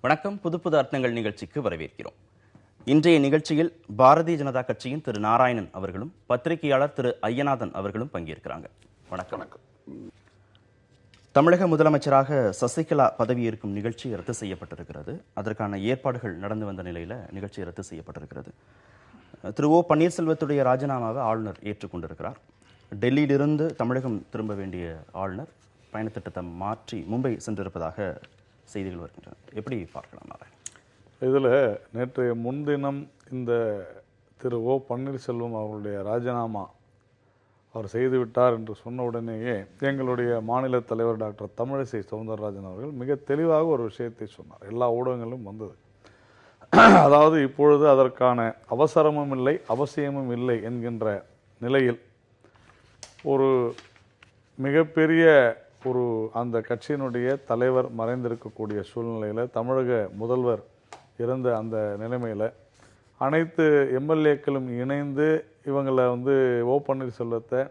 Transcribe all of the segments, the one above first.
வணக்கம். புது புது அர்த்தங்கள் நிகழ்ச்சிக்கு வரவேற்கிறோம். இன்றைய நிகழ்ச்சியில் பாரதிய ஜனதா கட்சியின் திரு நாராயணன் அவர்களும் பத்திரிகையாளர் திரு ஐயநாதன் அவர்களும் பங்கேற்கிறாங்க. வணக்கம். தமிழக முதலமைச்சராக சசிகலா பதவியேற்கும் நிகழ்ச்சி ரத்து செய்யப்பட்டிருக்கிறது. அதற்கான ஏற்பாடுகள் நடந்து வந்த நிலையில் நிகழ்ச்சி ரத்து செய்யப்பட்டிருக்கிறது. திரு ஓ பன்னீர்செல்வத்துடைய ராஜினாமாவை ஆளுநர் ஏற்றுக்கொண்டிருக்கிறார். டெல்லியிலிருந்து தமிழகம் திரும்ப வேண்டிய ஆளுநர் பயணத்திட்டத்தை மாற்றி மும்பை சென்றிருப்பதாக செய்திகள் வருகின்றன. எப்படி பார்க்கலாம் நாராயணன்? இதில் நேற்றைய முன்தினம் இந்த திரு ஓ பன்னீர்செல்வம் அவர்களுடைய ராஜினாமா அவர் செய்துவிட்டார் என்று சொன்ன உடனேயே எங்களுடைய மாநில தலைவர் டாக்டர் தமிழிசை சவுந்தரராஜன் அவர்கள் மிக தெளிவாக ஒரு விஷயத்தை சொன்னார். எல்லா ஊடகங்களும் வந்தது. அதாவது இப்பொழுது அதற்கான அவசரமும் இல்லை, அவசியமும் இல்லை என்கின்ற நிலையில் ஒரு மிகப்பெரிய அந்த கட்சியினுடைய தலைவர் மறைந்திருக்கக்கூடிய சூழ்நிலையில், தமிழக முதல்வர் இருந்த அந்த நிலைமையில் அனைத்து எம்எல்ஏக்களும் இணைந்து இவங்களை ஓ பன்னீர்செல்வத்தை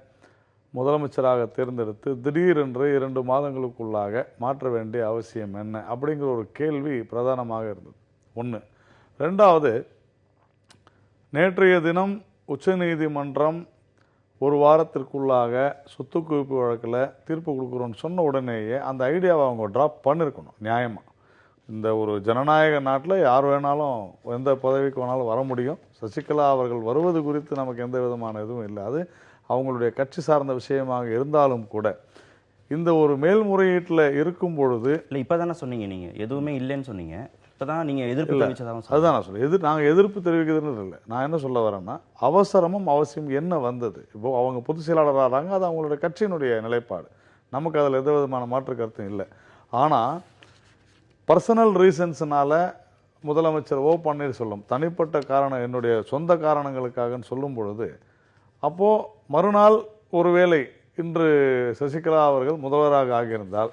முதலமைச்சராக தேர்ந்தெடுத்து திடீரென்று 2 மாதங்களுக்குள்ளாக மாற்ற வேண்டிய அவசியம் என்ன அப்படிங்கிற ஒரு கேள்வி பிரதானமாக இருந்தது. ஒன்று. ரெண்டாவது, நேற்றைய தினம் உச்சநீதிமன்றம் ஒரு வாரத்திற்குள்ளாக சொத்து குவிப்பு வழக்கில் தீர்ப்பு கொடுக்குறோன்னு சொன்ன உடனேயே அந்த ஐடியாவை அவங்க ட்ராப் பண்ணியிருக்கணும். நியாயமாக இந்த ஒரு ஜனநாயக நாட்டில் யார் வேணாலும் எந்த பதவிக்கு வேணாலும் வர முடியும். சசிகலா அவர்கள் வருவது குறித்து நமக்கு எந்த விதமான இதுவும் இல்லை. அது அவங்களுடைய கட்சி சார்ந்த விஷயமாக இருந்தாலும் கூட இந்த ஒரு மேல்முறையீட்டில் இருக்கும் பொழுது இல்லை, இப்போ தானே சொன்னீங்க, நீங்கள் எதுவுமே இல்லைன்னு சொன்னீங்க. இப்போதான் நீங்கள் எதிர்ப்பு தெரிவிச்சதாக. அதுதான் நான் சொல்லுவேன். நாங்கள் எதிர்ப்பு தெரிவிக்கிறதுன்னு இல்லை. நான் என்ன சொல்ல வரேன்னா, அவசரமும் அவசியம் என்ன வந்தது? இப்போ அவங்க பொதுச் செயலாளராகிறாங்க, அது அவங்களுடைய கட்சியினுடைய நிலைப்பாடு. நமக்கு அதில் எந்த விதமான மாற்று கருத்தும் இல்லை. ஆனால் பர்சனல் ரீசன்ஸ்னால முதலமைச்சர் ஓ பன்னீர்செல்வம் தனிப்பட்ட காரணம், என்னுடைய சொந்த காரணங்களுக்காகன்னு சொல்லும் பொழுது, அப்போது மறுநாள் ஒருவேளை இன்று சசிகலா அவர்கள் முதல்வராக ஆகியிருந்தால்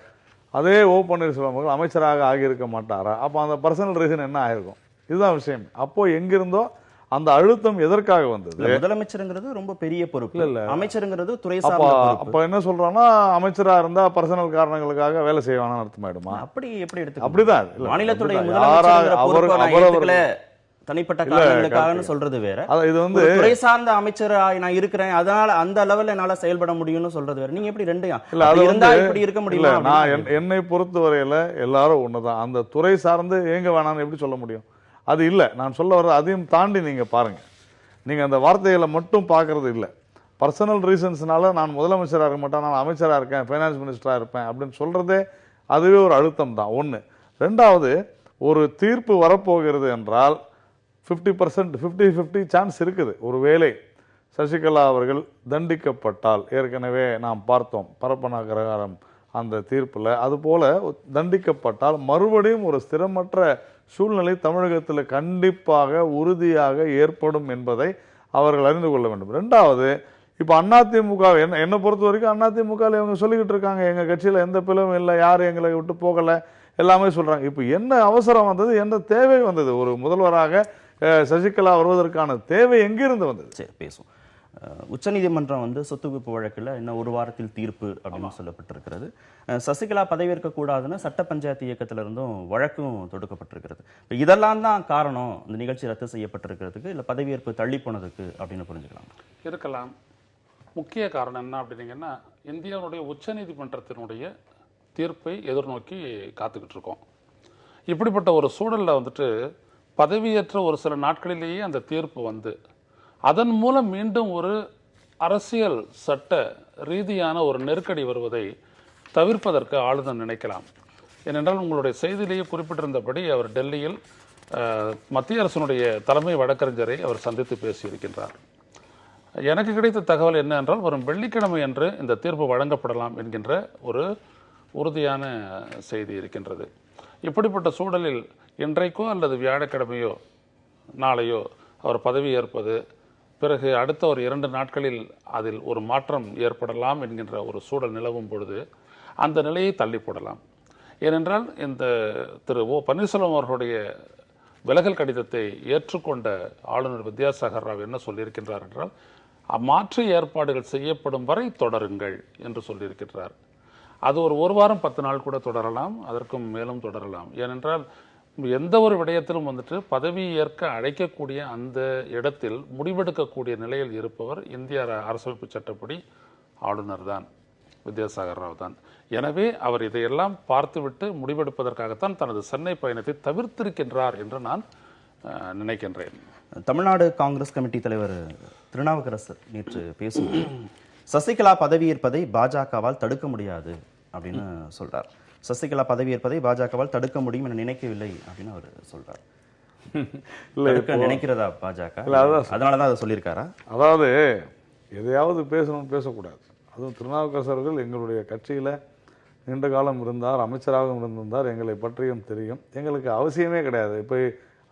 அதே ஓ பன்னீர்செல்வம் அவர்கள் அமைச்சராக ஆகியிருக்க மாட்டாரா? அப்போ அந்த பர்சனல் ரீசன் என்ன ஆயிருக்கும்? இதுதான் விஷயம். அப்போ எங்கிருந்தோ அந்த அழுத்தம் எதற்காக வந்தது? முதலமைச்சருங்கிறது ரொம்ப பெரிய பொறுப்பு இல்ல, அமைச்சருங்கிறது துறை சார்ந்த பொறுப்பு. அப்ப என்ன சொல்றோம்னா, அமைச்சரா இருந்தா பர்சனல் காரணங்களுக்காக வேலை செய்வான்னு அர்த்தமாயிடுமா? அப்படி எப்படி எடுத்து? அப்படிதான். மாநிலத்துடைய முதலமைச்சர் தனிப்பட்ட காரணங்களுக்காக சொல்றது வேற. இது துறை சார்ந்த அமைச்சர் நான் இருக்கிறேன், அதனால அந்த லெவல்ல என்னால செயல்பட முடியும்னு சொல்றது வேற. நீங்க எப்படி ரெண்டையும் இப்படி இருக்க முடியுமா? நான் என்னை பொறுத்தவரையில எல்லாரும் ஒண்ணுதான். அந்த துறை சார்ந்து ஏங்க வேணாம்னு எப்படி சொல்ல முடியும்? அது இல்லை. நான் சொல்ல வர்றது அதையும் தாண்டி நீங்க பாருங்க. நீங்க அந்த வார்த்தைகளை மட்டும் பார்க்கறது இல்லை. பர்சனல் ரீசன்ஸ்னால நான் முதலமைச்சராக இருக்க மாட்டேன், நான் அமைச்சராக இருக்கேன், ஃபைனான்ஸ் மினிஸ்டராக இருப்பேன் அப்படின்னு சொல்றதே அதுவே ஒரு அழுத்தம் தான். ஒன்று. ரெண்டாவது, ஒரு தீர்ப்பு வரப்போகிறது என்றால் 50% 50-50 சான்ஸ் இருக்குது. ஒரு வேளை சசிகலா அவர்கள் தண்டிக்கப்பட்டால், ஏற்கனவே நாம் பார்த்தோம் பரப்பன அக்ரஹாரம் அந்த தீர்ப்பில், அதுபோல தண்டிக்கப்பட்டால் மறுபடியும் ஒரு ஸ்திரமற்ற சூழ்நிலை தமிழகத்தில் கண்டிப்பாக உறுதியாக ஏற்படும் என்பதை அவர்கள் அறிந்து கொள்ள வேண்டும். ரெண்டாவது, இப்போ அதிமுக என்னை பொறுத்த வரைக்கும் அதிமுகவில் இவங்க சொல்லிக்கிட்டு இருக்காங்க, எங்கள் கட்சியில் எந்த பிளவும் இல்லை, யாரும் எங்களை விட்டு போகலை, எல்லாமே சொல்கிறாங்க. இப்போ என்ன அவசரம் வந்தது, என்ன தேவை வந்தது? ஒரு முதல்வராக சசிகலா வருவதற்கான தேவை எங்கிருந்து வந்தது? சரி, பேசும். உச்சநீதிமன்றம் சொத்து குவிப்பு வழக்கில் இன்னும் ஒரு வாரத்தில் தீர்ப்பு அப்படின்னு சொல்லப்பட்டிருக்கிறது. சசிகலா பதவியேற்க கூடாதுன்னு சட்ட பஞ்சாயத்து இயக்கத்திலிருந்தும் வழக்கும் தொடுக்கப்பட்டிருக்கிறது. இதெல்லாம் தான் காரணம் இந்த நிகழ்ச்சி ரத்து செய்யப்பட்டிருக்கிறதுக்கு, இல்லை பதவியேற்பு தள்ளி போனதுக்கு அப்படின்னு புரிஞ்சுக்கலாம். இருக்கலாம். முக்கிய காரணம் என்ன அப்படின்னீங்கன்னா, இந்தியாவுடைய உச்சநீதிமன்றத்தினுடைய தீர்ப்பை எதிர்நோக்கி காத்துக்கிட்டு இருக்கோம். இப்படிப்பட்ட ஒரு சூழலில் பதவியேற்ற ஒரு சில நாட்களிலேயே அந்த தீர்ப்பு அதன் மூலம் மீண்டும் ஒரு அரசியல் சட்ட ரீதியான ஒரு நெருக்கடி வருவதை தவிர்ப்பதற்கு ஆளுநர் நினைக்கலாம். ஏனென்றால் உங்களுடைய செய்தியிலேயே குறிப்பிட்டிருந்தபடி அவர் டெல்லியில் மத்திய அரசினுடைய தலைமை வழக்கறிஞரை அவர் சந்தித்து பேசியிருக்கின்றார். எனக்கு கிடைத்த தகவல் என்ன என்றால், வரும் வெள்ளிக்கிழமை அன்று இந்த தீர்ப்பு வழங்கப்படலாம் என்கின்ற ஒரு உறுதியான செய்தி இருக்கின்றது. இப்படிப்பட்ட சூழலில் இன்றைக்கோ அல்லது வியாழக்கிழமையோ நாளையோ அவர் பதவி ஏற்பது, பிறகு அடுத்த ஒரு 2 நாட்களில் அதில் ஒரு மாற்றம் ஏற்படலாம் என்கின்ற ஒரு சூழல் நிலவும் பொழுது அந்த நிலையை தள்ளி போடலாம். ஏனென்றால் இந்த திரு ஓ பன்னீர்செல்வம் அவர்களுடைய விலகல் கடிதத்தை ஏற்றுக்கொண்ட ஆளுநர் வித்யாசாகர் ராவ் என்ன சொல்லியிருக்கின்றார் என்றால், மாற்று ஏற்பாடுகள் செய்யப்படும் வரை தொடருங்கள் என்று சொல்லியிருக்கிறார். அது ஒரு வாரம் 10 நாள் கூட தொடரலாம், அதற்கும் மேலும் தொடரலாம். ஏனென்றால் எந்த ஒரு விடயத்திலும் வந்துட்டு பதவி ஏற்க அழைக்கக்கூடிய அந்த இடத்தில் முடிவெடுக்கக்கூடிய நிலையில் இருப்பவர் இந்திய அரசமைப்பு சட்டப்படி ஆளுநர் தான், வித்யாசாகர் ராவ் தான். எனவே அவர் இதையெல்லாம் பார்த்துவிட்டு முடிவெடுப்பதற்காகத்தான் தனது சென்னை பயணத்தை தவிர்த்திருக்கின்றார் என்று நான் நினைக்கின்றேன். தமிழ்நாடு காங்கிரஸ் கமிட்டி தலைவர் திருநாவுக்கரசர் நேற்று பேசும்போது சசிகலா பதவியேற்பதை பாஜகவால் தடுக்க முடியாது அப்படின்னு சொல்றார். சசிகலா பதவியேற்பதை பாஜகவால் தடுக்க முடியும் என நினைக்கவில்லை அப்படின்னு அவர் சொல்றார். நினைக்கிறதா பாஜக? அதனாலதான் அதை சொல்லியிருக்காரா? அதாவது எதையாவது பேசணும்னு பேசக்கூடாது. அதுவும் திருநாவுக்கரசர்கள் எங்களுடைய கட்சியில நீண்ட காலம் இருந்தார், அமைச்சராகவும் இருந்திருந்தார். எங்களை பற்றியும் தெரியும். எங்களுக்கு அவசியமே கிடையாது. இப்போ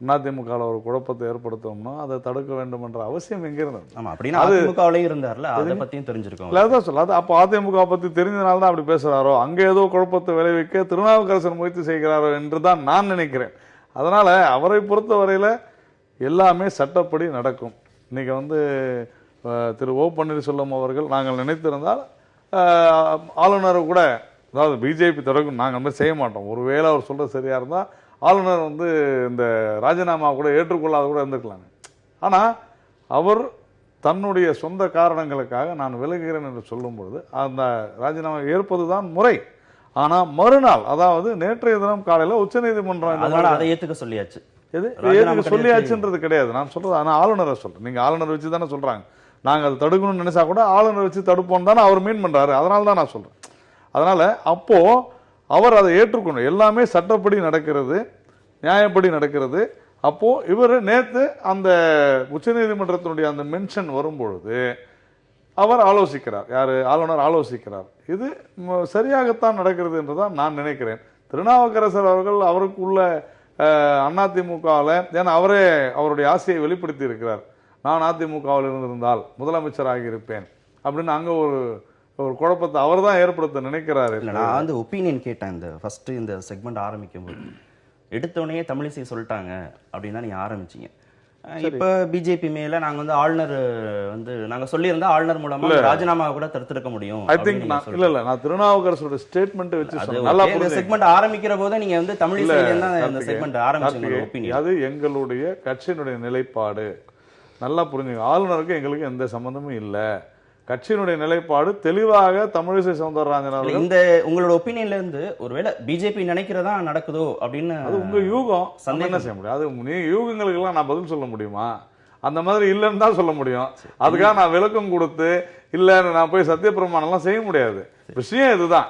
அதிமுகவில் ஒரு குழப்பத்தை ஏற்படுத்தணும்னா அதை தடுக்க வேண்டும் என்ற அவசியம் எங்க இருந்தது? ஆமா, அப்படின்னா அதிமுகவிலே இருந்தார்ல, அதை பத்தியும் தெரிஞ்சிருக்கோம். அதான் சொல்ல, அது அப்போ அதிமுக பத்தி தெரிஞ்சதுனால தான் அப்படி பேசுறாரோ, அங்க ஏதோ குழப்பத்தை விளைவிக்க திருநாவுக்கரசர் முயற்சி செய்கிறாரோ என்று தான் நான் நினைக்கிறேன். அதனால அவரை பொறுத்த வரையில எல்லாமே சட்டப்படி நடக்கும். இன்னைக்கு திரு ஓ பன்னீர்செல்வம் அவர்கள் நாங்கள் நினைத்திருந்தால் ஆளுநரை கூட, அதாவது பிஜேபி தொடர்பு நாங்கள் மாதிரி செய்ய மாட்டோம். ஒருவேளை அவர் சொல்றது சரியா இருந்தா ஆளுநர் இந்த ராஜினாமா கூட ஏற்றுக்கொள்ளாத கூட இருந்துக்கலாங்க. ஆனா அவர் தன்னுடைய சொந்த காரணங்களுக்காக நான் விலகுகிறேன் என்று சொல்லும் பொழுது அந்த ராஜினாமா ஏற்பதுதான் முறை. ஆனா மறுநாள், அதாவது நேற்றைய தினம் காலையில உச்சநீதிமன்றம் அதை ஏத்துக்க சொல்லியாச்சு. சொல்லியாச்சுன்றது கிடையாது நான் சொல்றது. ஆனா ஆளுநரை சொல்றேன். நீங்க ஆளுநர் வச்சு தானே சொல்றாங்க. நாங்க அதை தடுக்கணும்னு நினைச்சா கூட ஆளுநர் வச்சு தடுப்போம் தானே அவர் மீன் பண்றாரு. அதனால தான் நான் சொல்றேன். அதனால அப்போ அவர் அதை ஏற்றுக்கொண்டு எல்லாமே சட்டப்படி நடக்கிறது, நியாயப்படி நடக்கிறது. அப்போ இவர் நேத்து அந்த உச்சநீதிமன்றத்தினுடைய அந்த மென்ஷன் வரும்பொழுது அவர் ஆலோசிக்கிறார். யாரு? ஆளுநர் ஆலோசிக்கிறார். இது சரியாகத்தான் நடக்கிறது என்றுதான் நான் நினைக்கிறேன். திருநாவுக்கரசர் அவர்கள் அவருக்குள்ள அதிமுகவில், ஏன்னா அவரே அவருடைய ஆசையை வெளிப்படுத்தி இருக்கிறார். நான் அதிமுகவில் இருந்திருந்தால் முதலமைச்சராகி இருப்பேன் அப்படின்னு அங்க ஒரு குழப்பத்தை அவர் தான் ஏற்படுத்த நினைக்கிறாரு. நான் ஒப்பீனியன் கேட்டேன். இந்த செக்மெண்ட் ஆரம்பிக்கும் போது எடுத்தோடனே தமிழிசை சொல்லிட்டாங்க அப்படின்னா நீங்க ஆரம்பிச்சீங்க. இப்ப பிஜேபி மேல நாங்க ஆளுநர் நாங்க சொல்லியிருந்தா ஆளுநர் மூலமா ராஜினாமா கூட தடுத்திருக்க முடியும். ஐ திங்க் நான் திருநாவுக்கரசோட ஸ்டேட்மெண்ட் வச்சு நல்லா செக்மெண்ட் ஆரம்பிக்கிற போது நீங்க தமிழிசையில தான் இந்த செக்மெண்ட் ஆரம்பிச்சீங்க. அது எங்களுடைய கட்சியினுடைய நிலைப்பாடு. நல்லா புரிஞ்சுங்க. ஆளுநருக்கு எங்களுக்கு எந்த சம்பந்தமும் இல்லை. கட்சியினுடைய நிலைப்பாடு தெளிவாக தமிழிசை சௌந்தரராஜன் அவர்கள். இந்த உங்களோட ஒப்பீனியன்ல இருந்து ஒருவேளை பிஜேபி நினைக்கிறதா நடக்குதோ அப்படின்னு அது உங்க யூகம். என்ன செய்ய முடியும்? அது நீ யூகங்களுக்கு எல்லாம் நான் பதில் சொல்ல முடியுமா? அந்த மாதிரி இல்லைன்னு தான் சொல்ல முடியும். அதுக்காக நான் விளக்கம் கொடுத்து இல்ல நான் போய் சத்தியப்பிரமாணம் எல்லாம் செய்ய முடியாது. விஷயம் இதுதான்.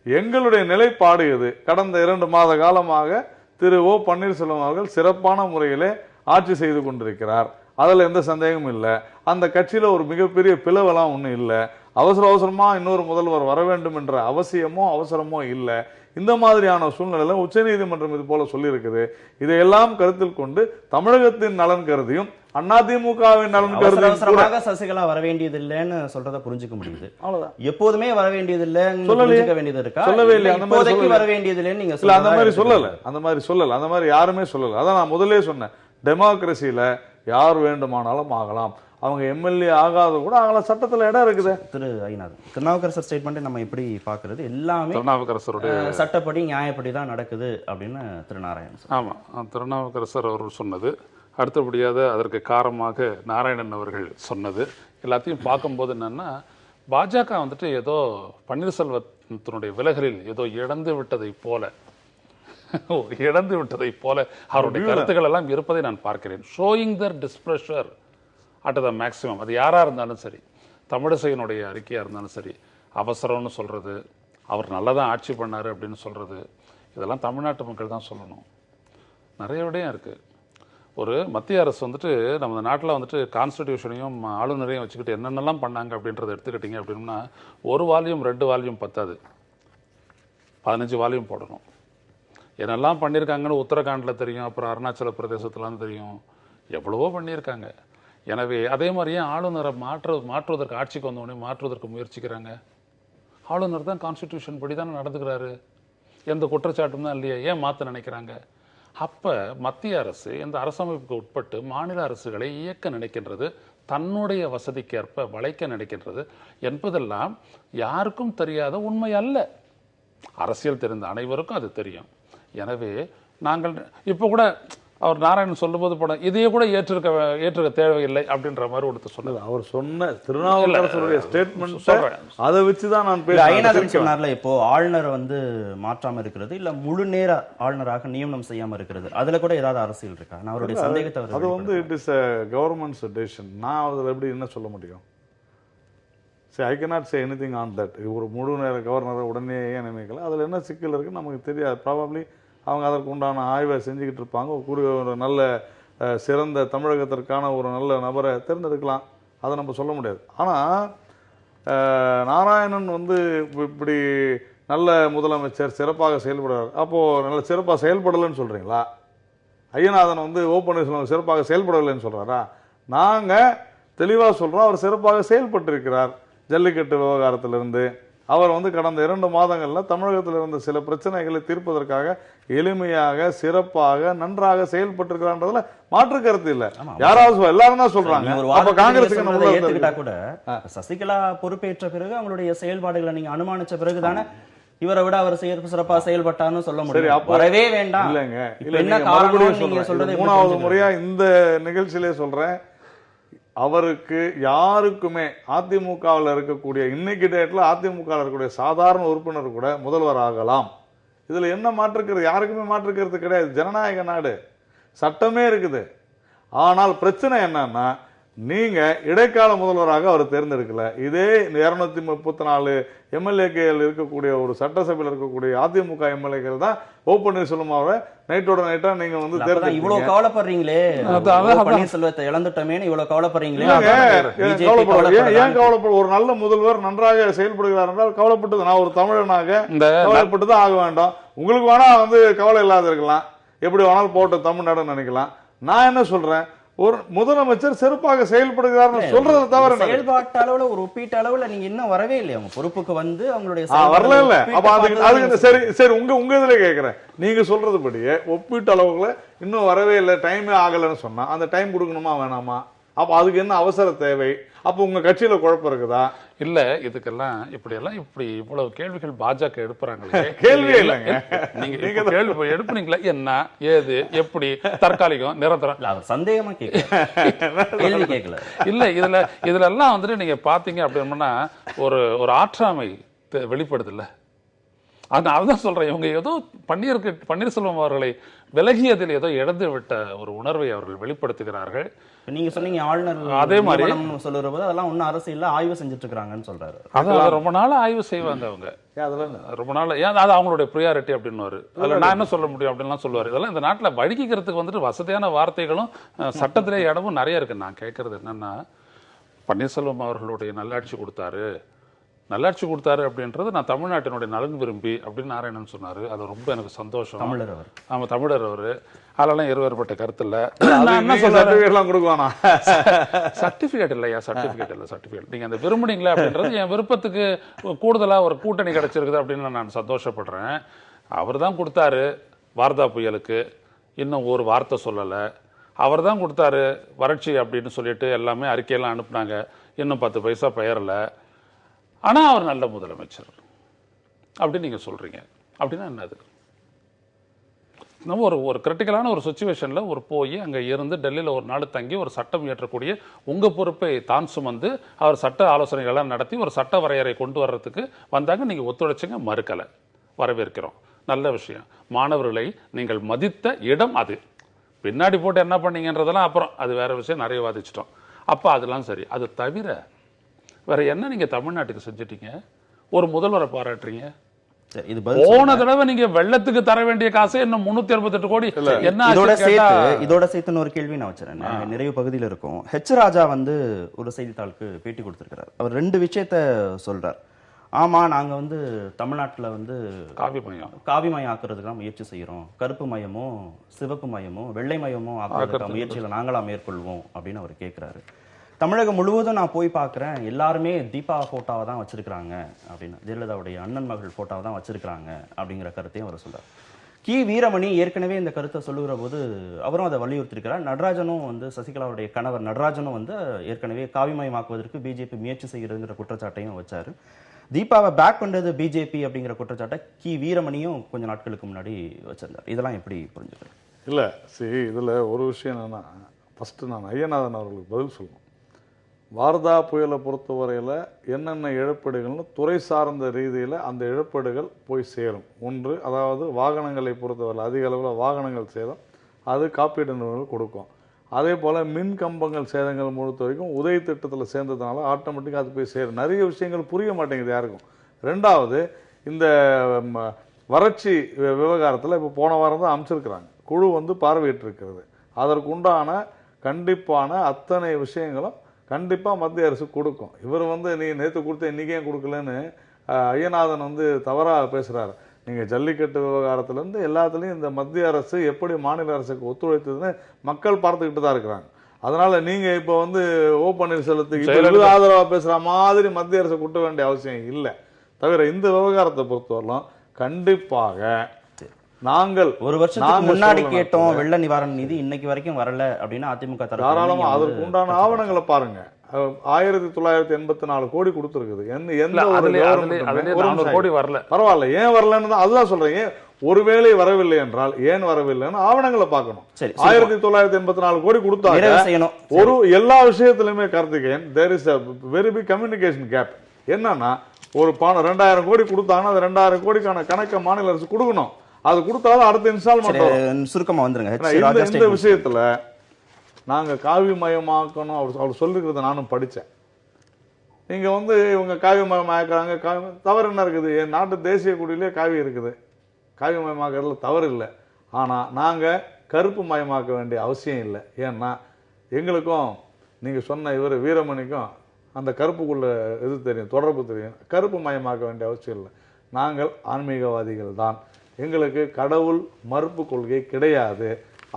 எங்களுடைய நிலைப்பாடு இது. கடந்த 2 மாத காலமாக திரு ஓ பன்னீர்செல்வம் அவர்கள் சிறப்பான முறையிலே ஆட்சி செய்து கொண்டிருக்கிறார். அதுல எந்த சந்தேகமும் இல்லை. அந்த கட்சியில ஒரு மிகப்பெரிய பிளவெல்லாம் ஒண்ணும் இல்லை. அவசரமா இன்னொரு முதல்வர் வர வேண்டும் என்ற அவசரமோ இல்லை. இந்த மாதிரியான சூழ்நிலையில உச்சநீதிமன்றம் இது போல சொல்லி இருக்குது. இதையெல்லாம் கருத்தில் கொண்டு தமிழகத்தின் நலன் கருதியும் அதிமுகவின் நலன் கருதியும் சசிகலா வர வேண்டியது இல்லைன்னு சொல்றத புரிஞ்சுக்க முடியுது. அவ்வளவுதான். எப்போதுமே வர வேண்டியது இல்லை சொல்லிக்க வேண்டியது இருக்கா? சொல்லவே இல்லை. அந்த மாதிரி வர வேண்டியது இல்லைன்னு நீங்க அந்த மாதிரி சொல்லல. அந்த மாதிரி யாருமே சொல்லல. அதான் நான் முதலே சொன்னேன். டெமோக்ரஸியில யார் வேண்டுமானாலும் ஆகலாம். அவங்க எம்எல்ஏ ஆகாத கூட ஆகலாம். சட்டத்துல இடம் இருக்குது. திரு ஐநாதன், திருநாவுக்கரசர் ஸ்டேட்மெண்ட் நம்ம எப்படி பாக்குறது? எல்லாமே திருநாவுக்கரசருடைய சட்டப்படி நியாயப்படி தான் நடக்குது அப்படின்னு திரு நாராயணன். ஆமா, திருநாவுக்கரசர் அவர்கள் சொன்னது, அடுத்தபடியாக அதற்கு காரணமாக நாராயணன் அவர்கள் சொன்னது எல்லாத்தையும் பார்க்கும்போது என்னன்னா, பாஜக ஏதோ பன்னீர்செல்வத்தினுடைய விலகலில் ஏதோ இழந்து விட்டதை போல அவருடைய கருத்துக்கள் எல்லாம் இருப்பதை நான் பார்க்கிறேன். Showing their displeasure at the maximum. அது யாரா இருந்தாலும் சரி, தமிழிசையினுடைய அறிக்கையா இருந்தாலும் சரி, அவசரம்னு சொல்றது, அவர் நல்லதான் ஆட்சி பண்ணாரு அப்படின்னு சொல்றது, இதெல்லாம் தமிழ்நாட்டு மக்கள் தான் சொல்லணும். நிறைய விடயம் இருக்கு. ஒரு மத்திய அரசு நம்ம நாட்டில் கான்ஸ்டிடியூஷனையும் ஆளுநரையும் வச்சுக்கிட்டு என்னென்னலாம் பண்ணாங்க அப்படின்றத எடுத்துக்கிட்டீங்க அப்படின்னா, 1 வால்யூம் 2 வால்யூம் பத்தாது, 15 வால்யூம் போடணும். என்னெல்லாம் பண்ணியிருக்காங்கன்னு உத்தரகாண்டில் தெரியும், அப்புறம் அருணாச்சல பிரதேசத்துலாம் தெரியும், எவ்வளவோ பண்ணியிருக்காங்க. எனவே அதே மாதிரியே ஆளுநரை மாற்றுவதற்கு, ஆட்சிக்கு வந்தவொடனே மாற்றுவதற்கு முயற்சிக்கிறாங்க. ஆளுநர் தான் கான்ஸ்டிடியூஷன் படி தானே நடந்துக்கிறாரு, எந்த குற்றச்சாட்டும் தான் இல்லையா, ஏன் மாற்ற நினைக்கிறாங்க? அப்போ மத்திய அரசு இந்த அரசமைப்புக்கு உட்பட்டு மாநில அரசுகளை இயக்க நினைக்கின்றது, தன்னுடைய வசதிக்கேற்ப வளைக்க நினைக்கின்றது என்பதெல்லாம் யாருக்கும் தெரியாத உண்மை அல்ல. அரசியல் தெரிந்த அனைவருக்கும் அது தெரியும். எனவே நாங்கள் இப்போ கூட அவர் நாராயணன் சொல்லும்போது படம் இதையே கூட ஏற்றுக்க தேவையில்லை அப்படின்ற மாதிரி ஒருத்தர் சொன்னது. அவர் சொன்ன திருநாவுக்கரசருடைய ஸ்டேட்மெண்ட் அதை வச்சுதான் நான் ஐநாதன் சொன்னார்ல, இப்போ ஆளுநர் வந்து மாற்றாம இருக்கிறது இல்ல முழு நேர ஆளுநராக நியமனம் செய்யாம இருக்கிறது, அதுல கூட ஏதாவது அரசியல் இருக்கா? நான் அவருடைய சந்தேகத்தை அது வந்து இட் இஸ் கவர்மெண்ட்ஸ் டெசிஷன். நான் அதில் எப்படி என்ன சொல்ல முடியும்? சரி, I cannot say anything on that. ஒரு முழு நேர கவர்னரை உடனே ஏன் நினைக்கல, அதில் என்ன சிக்கல் இருக்குன்னு நமக்கு தெரியாது. ப்ராபப்ளி அவங்க அதற்கு உண்டான ஆய்வை செஞ்சுக்கிட்டு இருப்பாங்க. ஒரு நல்ல சிறந்த தமிழகத்திற்கான ஒரு நல்ல நபரை தேர்ந்தெடுக்கலாம், அதை நம்ம சொல்ல முடியாது. ஆனால் நாராயணன் வந்து இப்படி நல்ல முதலமைச்சர் சிறப்பாக செயல்படுறார், அப்போது நல்ல சிறப்பாக செயல்படலைன்னு சொல்கிறீங்களா? ஐயநாதன் வந்து ஓ பன்னீர்செல்வம் சிறப்பாக செயல்படலைன்னு சொல்கிறாரா? நாங்கள் தெளிவாக சொல்கிறோம், அவர் சிறப்பாக செயல்பட்டிருக்கிறார். ஜல்லிக்கட்டு விவகாரத்திலிருந்து அவர் வந்து கடந்த 2 மாதங்களில் தமிழகத்தில் இருந்த சில பிரச்சனைகளை தீர்ப்பதற்காக எளிமையாக சிறப்பாக நன்றாக செயல்பட்டிருக்கிறான்றதுல மாற்று கருத்து இல்ல. யாராவது எல்லாரும் தான் சொல்றாங்க. அப்ப காங்கிரஸுக்கு ஏத்துக்கிட்டா கூட சசிகலா பொறுப்பேற்ற பிறகு அவங்களுடைய செயல்பாடுகளை நீங்க அனுமானிச்ச பிறகுதானே இவரை விட அவர் சிறப்பா செயல்பட்டான்னு சொல்ல முடியும். வரவே வேண்டாம். இல்லங்க, என்ன காரணம் நீங்க சொல்றது? 3வது முறையா இந்த நிகழ்ச்சியிலே சொல்றேன், அவருக்கு யாருக்குமே அதிமுகவில் இருக்கக்கூடிய இன்னைக்கு டேட்ல அதிமுகவில் இருக்கக்கூடிய சாதாரண உறுப்பினர் கூட முதல்வர் ஆகலாம். இதுல என்ன மாற்றுக்கிறது? யாருக்குமே மாற்றுக்கிறது கிடையாது. ஜனநாயக நாடு, சட்டமே இருக்குது. ஆனால் பிரச்சனை என்னன்னா, நீங்க இடைக்கால முதல்வராக அவர் தேர்ந்தெடுக்கல. இதே 234 எம்எல்ஏக்கள் இருக்கக்கூடிய ஒரு சட்டசபையில் இருக்கக்கூடிய அதிமுக எம்எல்ஏக்கள் தான் ஓ பன்னீர்செல்வம் அவரை நைட்டோட நைட்டா நீங்க வந்து தேர்ந்தெடுக்க. இவ்வளவு கவலைப்படுறீங்களே, பன்னீர்செல்வத்தை இழந்துட்டோமே இவ்வளவு கவலைப்படுறீங்களே. ஏன் கவலைப்பட? ஒரு நல்ல முதல்வர் நன்றாக செயல்படுகிறார் என்றால் கவலைப்பட்டது. நான் ஒரு தமிழனாக கவலைப்பட்டுதான் ஆக வேண்டாம். உங்களுக்கு வேணா வந்து கவலை இல்லாத இருக்கலாம், எப்படி வேணாலும் போட்ட தமிழ்நாடுன்னு நினைக்கலாம். நான் என்ன சொல்றேன், ஒரு முதலமைச்சர் சிறப்பாக செயல்படுகிறார் சொல்றதை தவிர செயல்பாட்டு அளவுல ஒரு ஒப்பீட்டு அளவுல நீங்க இன்னும் வரவே இல்லையா? அவங்க பொறுப்புக்கு வந்து அவங்களுடைய வரல இல்ல. அப்ப அதுக்கு சரி சரி உங்க இதுல கேக்குறேன், நீங்க சொல்றதுபடியே ஒப்பீட்டு அளவுல இன்னும் வரவே இல்லை, டைமே ஆகலன்னு சொன்னா அந்த டைம் கொடுக்கணுமா வேணாமா? அப்ப அதுக்கு என்ன அவசர தேவை? அப்ப உங்க கட்சியில குழப்பம் இருக்குதா? இல்ல, இதுக்கெல்லாம் இப்படி இவ்வளவு கேள்விகள் பாஜக எடுப்புறாங்களே. கேள்வியே இல்லைங்க. நீங்க கேள்வி எடுப்புனீங்களா? என்ன, ஏது, எப்படி, தற்காலிகம், நிரந்தரம்? சந்தேகமா கேள்வி கேட்கல. இல்ல, இதுல எல்லாம் வந்துட்டு நீங்க பாத்தீங்க அப்படின்னா ஒரு ஆற்றாமை வெளிப்படுது இல்ல. அதுதான் சொல்றேன், இவங்க ஏதோ பன்னீர்செல்வம் அவர்களை விலகியதில் ஏதோ இழந்து விட்ட ஒரு உணர்வை அவர்கள் வெளிப்படுத்துகிறார்கள். நீங்க சொன்னீங்க ஆளுநர் அதே மாதிரி சொல்லுற போது அதெல்லாம் ஒன்னும் அரசியல்ல ஆய்வு செஞ்சுட்டு இருக்காங்கன்னு சொல்றாரு. அதான் ரொம்ப நாள் ஆய்வு செய்வாங்க அவங்க, ரொம்ப நாள். ஏன் அது அவங்களுடைய ப்ரியாரிட்டி அப்படின்னு அதுல நான் என்ன சொல்ல முடியும் அப்படின்லாம் சொல்லுவாரு. இதெல்லாம் இந்த நாட்டுல வழிக்கிறதுக்கு வந்துட்டு வசதியான வார்த்தைகளும் சட்டத்திலே இடமும் நிறைய இருக்கு. நான் கேட்கறது என்னன்னா, பன்னீர்செல்வம் அவர்களுடைய நல்லாட்சி கொடுத்தாரு அப்படின்றது, நான் தமிழ்நாட்டினுடைய நலன் விரும்பி அப்படின்னு நாராயணன் சொன்னாரு. அது ரொம்ப எனக்கு சந்தோஷம். தமிழர் அவரு, அதெல்லாம் இருவேறுபட்ட கருத்து இல்ல. சர்டிபிகேட் இல்லையா? சர்டிபிகேட் நீங்க அந்த விரும்புனீங்களா அப்படின்றது என் விருப்பத்துக்கு கூடுதலா ஒரு கூட்டணி கிடைச்சிருக்குது அப்படின்னு நான் சந்தோஷப்படுறேன். அவர் தான் கொடுத்தாரு வார்தா புயலுக்கு, இன்னும் ஒரு வார்த்தை சொல்லலை. அவர் தான் கொடுத்தாரு வறட்சி அப்படின்னு சொல்லிட்டு எல்லாமே அறிக்கையெல்லாம் அனுப்புனாங்க, இன்னும் 10 பைசா பெயரல. ஆனா அவர் நல்ல முதலமைச்சர் அப்படின்னு நீங்க சொல்றீங்க. அப்படின்னா என்னது? நம்ம ஒரு கிரிட்டிக்கலான ஒரு சுச்சுவேஷன்ல போய் அங்க இருந்து டெல்லியில ஒரு நாள் தங்கி ஒரு சட்டம் இயற்றக்கூடிய உங்க பொறுப்பை தான் சுமந்து அவர் சட்ட ஆலோசனைகள்லாம் நடத்தி ஒரு சட்ட வரையறை கொண்டு வர்றதுக்கு வந்தாங்க. நீங்க ஒத்துழைச்சுங்க, மறுக்கல, வரவேற்கிறோம், நல்ல விஷயம். மாணவர்களை நீங்கள் மதித்த இடம் அது. பின்னாடி போட்டு என்ன பண்ணீங்கன்றதெல்லாம் அப்புறம் அது வேற விஷயம், நிறைய வாதிச்சிட்டோம். அப்ப அதெல்லாம் சரி. அது தவிர வேற என்ன நீங்க தமிழ்நாட்டுக்கு செஞ்சிட்டீங்க? ஒரு முதல்வரை பாராட்டுறீங்க. போன தடவை நீங்க வெள்ளத்துக்கு தர வேண்டிய காசு இன்னும் 368 கோடி. என்ன இதோட சேர்த்து ஒரு கேள்வி நான் வச்சிருக்கேன், நிறைய பகுதியில் இருக்கும். ஹெச் ராஜா வந்து ஒரு செய்தித்தாளுக்கு பேட்டி கொடுத்திருக்கிறார். அவர் 2 விஷயத்த சொல்றார். ஆமா, நாங்க வந்து தமிழ்நாட்டுல வந்து காவிமயம் ஆக்குறதுக்கு முயற்சி செய்யறோம், கருப்பு மயமும் சிவப்பு மயமும் வெள்ளை மயமும் ஆக்குறதுக்கு முயற்சியில நாங்களா மேற்கொள்வோம் அப்படின்னு அவர் கேட்கிறாரு. தமிழகம் முழுவதும் நான் போய் பார்க்குறேன், எல்லாருமே தீபா ஃபோட்டோவை தான் வச்சிருக்கிறாங்க அப்படின்னு, ஜெயலலிதாவுடைய அண்ணன் மகள் ஃபோட்டோவை தான் வச்சிருக்கிறாங்க அப்படிங்கிற கருத்தையும் அவர் சொல்றார். கி வீரமணி ஏற்கனவே இந்த கருத்தை சொல்லுகிற போது அவரும் அதை வலியுறுத்திருக்கிறார். நடராஜனும் வந்து சசிகலாவுடைய கணவர் நடராஜனும் வந்து ஏற்கனவே காவிமயமாக்குவதற்கு பிஜேபி முயற்சி செய்கிறதுங்கிற குற்றச்சாட்டையும் வச்சாரு. தீபாவை பேக் பண்றது பிஜேபி அப்படிங்கிற குற்றச்சாட்டை வீரமணியும் கொஞ்ச நாட்களுக்கு முன்னாடி வச்சிருந்தார். இதெல்லாம் எப்படி புரிஞ்சுக்கிறது? இல்ல சரி, இதுல ஒரு விஷயம் என்னன்னா, ஃபர்ஸ்ட் நான் ஐயநாதன் அவர்களுக்கு பதில் சொல்லணும். வார்தா புயலை பொறுத்தவரையில் என்னென்ன இழப்பீடுகள்னு துறை சார்ந்த ரீதியில் அந்த இழப்பீடுகள் போய் சேரும். ஒன்று, அதாவது வாகனங்களை பொறுத்தவரை அதிக அளவில் வாகனங்கள் சேதம், அது காப்பீடு நிறுவனங்கள் கொடுக்கும். அதே போல் மின் கம்பங்கள் சேதங்கள் பொறுத்த வரைக்கும் உதவி திட்டத்தில் சேர்ந்ததுனால ஆட்டோமேட்டிக்காக அது போய் சேரும். நிறைய விஷயங்கள் புரிய மாட்டேங்குது யாருக்கும். ரெண்டாவது, இந்த வறட்சி விவகாரத்தில் இப்போ போன வாரம் தான் அமைச்சிருக்கிறாங்க, குழு பார்வையிட்டு இருக்கிறது. அதற்கு உண்டான கண்டிப்பான அத்தனை விஷயங்களும் கண்டிப்பாக மத்திய அரசு கொடுக்கும். இவர் நீ நேற்று கொடுத்த இன்றைக்கி ஏன் கொடுக்கலன்னு ஐயநாதன் தவறாக பேசுகிறாரு. நீங்கள் ஜல்லிக்கட்டு விவகாரத்துலேருந்து எல்லாத்துலேயும் இந்த மத்திய அரசு எப்படி மாநில அரசுக்கு ஒத்துழைத்ததுன்னு மக்கள் பார்த்துக்கிட்டு தான் இருக்கிறாங்க. அதனால் நீங்கள் இப்போ ஓ பன்னீர்செல்வத்துக்கு ஆதரவாக பேசுகிற மாதிரி மத்திய அரசு கூட்ட வேண்டிய அவசியம் இல்லை. தவிர இந்த விவகாரத்தை பொறுத்தவரையிலும் கண்டிப்பாக நாங்கள் ஒரு வருஷத்துக்கு முன்னாடி கேட்டோம் வெள்ள நிவாரண நிதி, இன்னைக்கு வரைக்கும் வரல அப்படின்னு அதிமுக தாராளமா அதற்கு உண்டான ஆவணங்களை பாருங்க. 1984 கோடி கொடுத்திருக்குது. கோடி வரல, பரவாயில்ல, ஏன் வரலன்னு தான் அதுதான் சொல்றேன். ஒருவேளை வரவில்லை என்றால் ஏன் வரவில்லைன்னு ஆவணங்களை பார்க்கணும். 1984 கோடி கொடுத்தாங்க. ஒரு எல்லா விஷயத்திலுமே Karthikeyan, there is a very big communication gap. என்னன்னா, ஒரு 2000 கோடி கொடுத்தாங்கன்னா அந்த 2000 கோடிக்கான கணக்கை மாநில அரசு கொடுக்கணும். அது கொடுத்தாலும் அடுத்த இன்ஸ்டால்மெண்ட் சுருக்கமா வந்துருங்க. இந்த விஷயத்துல நாங்க காவி மயமாக்கணும் அவர் சொல்லிருக்கிறத நானும் படிச்சேன். நீங்க இவங்க காவி மயமாக்குறாங்க, தவறு என்ன இருக்குது? என் நாட்டு தேசிய குடியிலே காவி இருக்குது, காவி மயமாக்குறதுல தவறு இல்லை. ஆனா நாங்க கருப்பு மயமாக்க வேண்டிய அவசியம் இல்லை. ஏன்னா எங்களுக்கும் நீங்க சொன்ன இவர் வீரமணிக்கும் அந்த கருப்புக்குள்ள இது தெரியும், தொடர்பு தெரியும். கருப்பு மயமாக்க வேண்டிய அவசியம் இல்லை. நாங்கள் ஆன்மீகவாதிகள் தான். எங்களுக்கு கடவுள் மறுப்பு கொள்கை கிடையாது.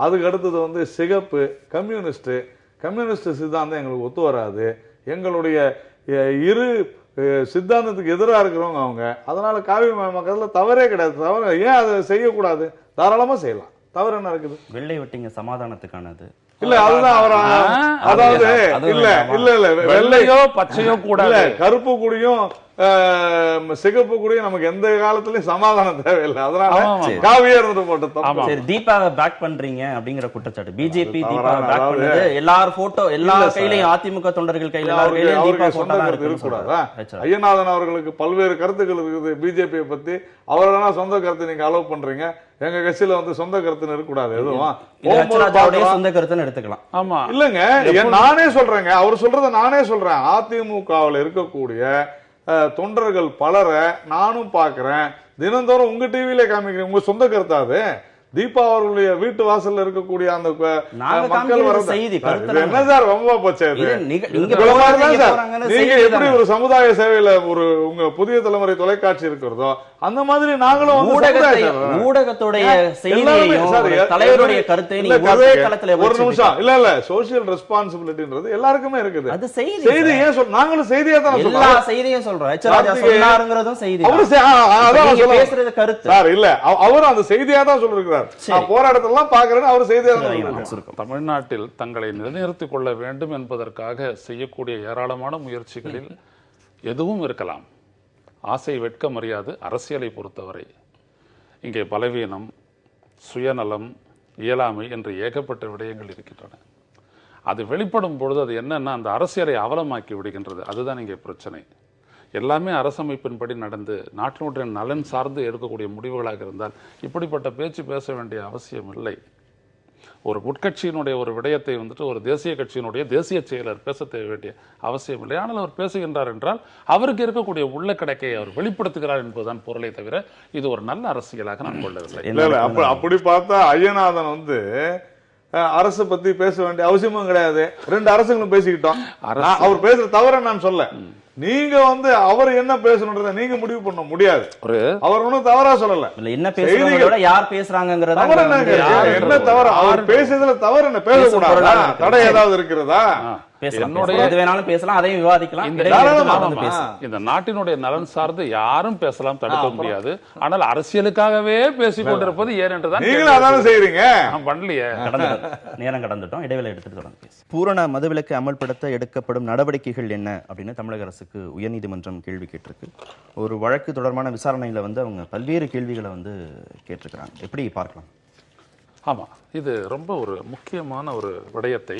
அதுக்கு அடுத்தது சிகப்பு கம்யூனிஸ்ட் சித்தாந்தம் எங்களுக்கு ஒத்து வராது. எங்களுடைய இரு சித்தாந்தத்துக்கு எதிராக இருக்கிறவங்க அவங்க. அதனால காவி மயமாக்கிறதுல தவறே கிடையாது. தவறு ஏன் அதை செய்யக்கூடாது? தாராளமா செய்யலாம். தவறு என்ன இருக்குது? வெள்ளை வெட்டிங்க சமாதானத்துக்கானது இல்ல, அதுதான் அவர் அதாவது இல்ல இல்ல இல்ல வெள்ளையோ பச்சையோ கூட கருப்பு குடியும் சிகப்பு குடியும் நமக்கு எந்த காலத்திலயும் சமாதானம் தேவையில்லை. அதனால காவியா இருந்துட்டு போட்டோம். சரி, தீபாவை பேக் பண்றீங்க அப்படிங்கிற குற்றச்சாட்டு பிஜேபி தீபாவை பேக் பண்ணது எல்லார் போட்டோ எல்லா கையிலையும் அதிமுக தொண்டர்கள் கையில சொந்த கருத்து இருக்கக்கூடாதா? ஐயநாதன் அவர்களுக்கு பல்வேறு கருத்துக்கள் இருக்குது பிஜேபியை பத்தி. அவரெல்லாம் சொந்த கருத்து நீங்க அலோவ் பண்றீங்க. எங்க கட்சியில சொந்த கருத்துன்னு இருக்கக்கூடாது. எதுவும் சொந்த கருத்துன்னு எடுத்துக்கலாம். ஆமா இல்லங்க, நானே சொல்றேங்க, அவர் சொல்றத நானே சொல்றேன். அதிமுகவில் இருக்கக்கூடிய தொண்டர்கள் பலரை நானும் பாக்குறேன். தினந்தோறும் உங்க டிவியில காமிக்கிறேன். உங்க சொந்த கருத்தாது தீபா அவர்களுடைய வீட்டு வாசல்ல இருக்கக்கூடிய அந்த மக்கள் என்ன சார் ரொம்ப போச்சு. நீங்க எப்படி ஒரு சமுதாய சேவையில ஒரு உங்க புதிய தலைமுறை தொலைக்காட்சி இருக்கிறதோ அந்த மாதிரி நாங்களும் ஊடகத்துடைய தலைவருடைய கருத்தை ஒரு நிமிஷம் இல்ல இல்ல சோசியல் ரெஸ்பான்சிபிலிட்டின்றது எல்லாருக்குமே இருக்குது. அது செய்தி ஏன் சொல்ல நாங்களும் செய்தியா தான் எல்லா செய்தியும் சொல்றோம். சார் இல்ல அவரும் அந்த செய்தியா தான் சொல்லிருக்கிறார். போராட்டத்தெல்லாம் பாக்குறேன்னு அவர் செய்தியா தான். தமிழ்நாட்டில் தங்களை நிலைநிறுத்திக் கொள்ள வேண்டும் என்பதற்காக செய்யக்கூடிய ஏராளமான முயற்சிகளில் எதுவும் இருக்கலாம். ஆசை வெட்கம் அறியாது அரசியலை பொறுத்தவரை இங்கே பலவீனம், சுயநலம், இயலாமை என்று ஏகப்பட்ட விடயங்கள் இருக்கின்றன. அது வெளிப்படும் பொழுது அது என்னன்னா அந்த அரசியலை அவலமாக்கி விடுகின்றது. அதுதான் இங்கே பிரச்சனை. எல்லாமே அரசமைப்பின்படி நடந்து நாட்டினுடைய நலன் சார்ந்து எடுக்கக்கூடிய முடிவுகளாக இருந்தால் இப்படிப்பட்ட பேச்சு பேச வேண்டிய அவசியம் இல்லை. ஒரு உட்கட்சியினுடைய ஒரு விடயத்தை ஒரு தேசிய கட்சியினுடைய தேசிய செயலர் பேச வேண்டிய அவசியம் இல்லை. ஆனால் அவர் பேசுகின்றார் என்றால் அவருக்கு இருக்கக்கூடிய உள்ள கிடைக்கை அவர் வெளிப்படுத்துகிறார் என்பதுதான் பொருளை தவிர இது ஒரு நல்ல அரசியலாக நான் கொள்ளவில்லை. அப்படி பார்த்தா ஐயநாதன் அரசு பத்தி பேச வேண்டிய அவசியமும் கிடையாது. ரெண்டு அரசுகளும் பேசிக்கிட்டோம். அவர் பேசுற தவிர நான் சொல்ல. நீங்க அவர் என்ன பேசணும்ன்றத நீங்க முடிவு பண்ண முடியாது. அவர் ஒன்னும் தவறா சொல்லல. என்ன பேசுறத யார் பேசுறாங்கங்கறத என்ன தவறு அவர் பேசுறதுல தவறு என்ன பேசக்கூடாதா? தடை ஏதாவது இருக்கிறதா? எது வேணாலும் பேசலாம், அதையும் விவாதிக்கலாம். இந்த நாட்டினுடைய நலன் சார்ந்து யாரும் பேசலாம், தடுக்க முடியாது. ஆனால் அரசியலுக்காகவே பேசிக் கொண்டிருப்பது ஏன் என்றுதான் நீங்களும் அதான செய்றீங்க. பண்ணலையே. நேரம் கடந்துட்டோம். இடைவேளை எடுத்துட்டு தொடர்ந்து பேச. பூரண மதுவிலக்கு அமல்படுத்த எடுக்கப்படும் நடவடிக்கைகள் என்ன அப்படின்னு தமிழக அரசுக்கு அரசுக்கு உயர்நீதிமன்றம் கேள்வி கேட்டிருக்கு. ஒரு வழக்கு தொடர்பான விசாரணையில் வந்து அவங்க பல்வேறு கேள்விகளை வந்து கேட்டிருக்கிறாங்க. எப்படி பார்க்கலாம்? ஆமாம், இது ரொம்ப ஒரு முக்கியமான ஒரு விடயத்தை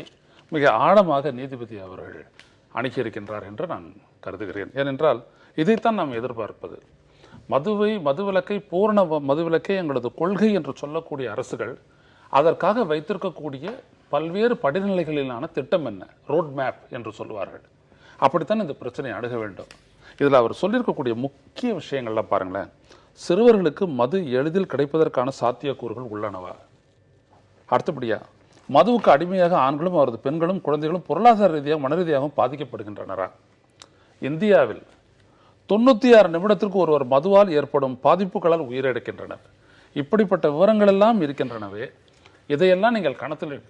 மிக ஆழமாக நீதிபதி அவர்கள் அணுகியிருக்கின்றார் என்று நான் கருதுகிறேன். ஏனென்றால் இதைத்தான் நாம் எதிர்பார்ப்பது. மதுவிலக்கை பூரண மதுவிலக்கை எங்களது கொள்கை என்று சொல்லக்கூடிய அரசுகள் அதற்காக வைத்திருக்கக்கூடிய பல்வேறு படிநிலைகளிலான திட்டம் என்ன, ரோட் மேப் என்று சொல்லுவார்கள். அப்படித்தான் இந்த பிரச்சனையை அணுக வேண்டும். இதில் அவர் சொல்லியிருக்கக்கூடிய முக்கிய விஷயங்கள்லாம் பாருங்களேன். சிறுவர்களுக்கு மது எளிதில் கிடைப்பதற்கான சாத்தியக்கூறுகள் உள்ளனவா? அடுத்தபடியா, மதுவுக்கு அடிமையாக ஆண்களும் அவரது பெண்களும் குழந்தைகளும் பொருளாதார ரீதியாக மன ரீதியாகவும் பாதிக்கப்படுகின்றனரா? இந்தியாவில் 96 நிமிடத்திற்கு ஒருவர் மதுவால் ஏற்படும் பாதிப்புகளால் உயிரிழக்கின்றனர். இப்படிப்பட்ட விவரங்கள் எல்லாம் இருக்கின்றனவே. இதையெல்லாம் நீங்கள்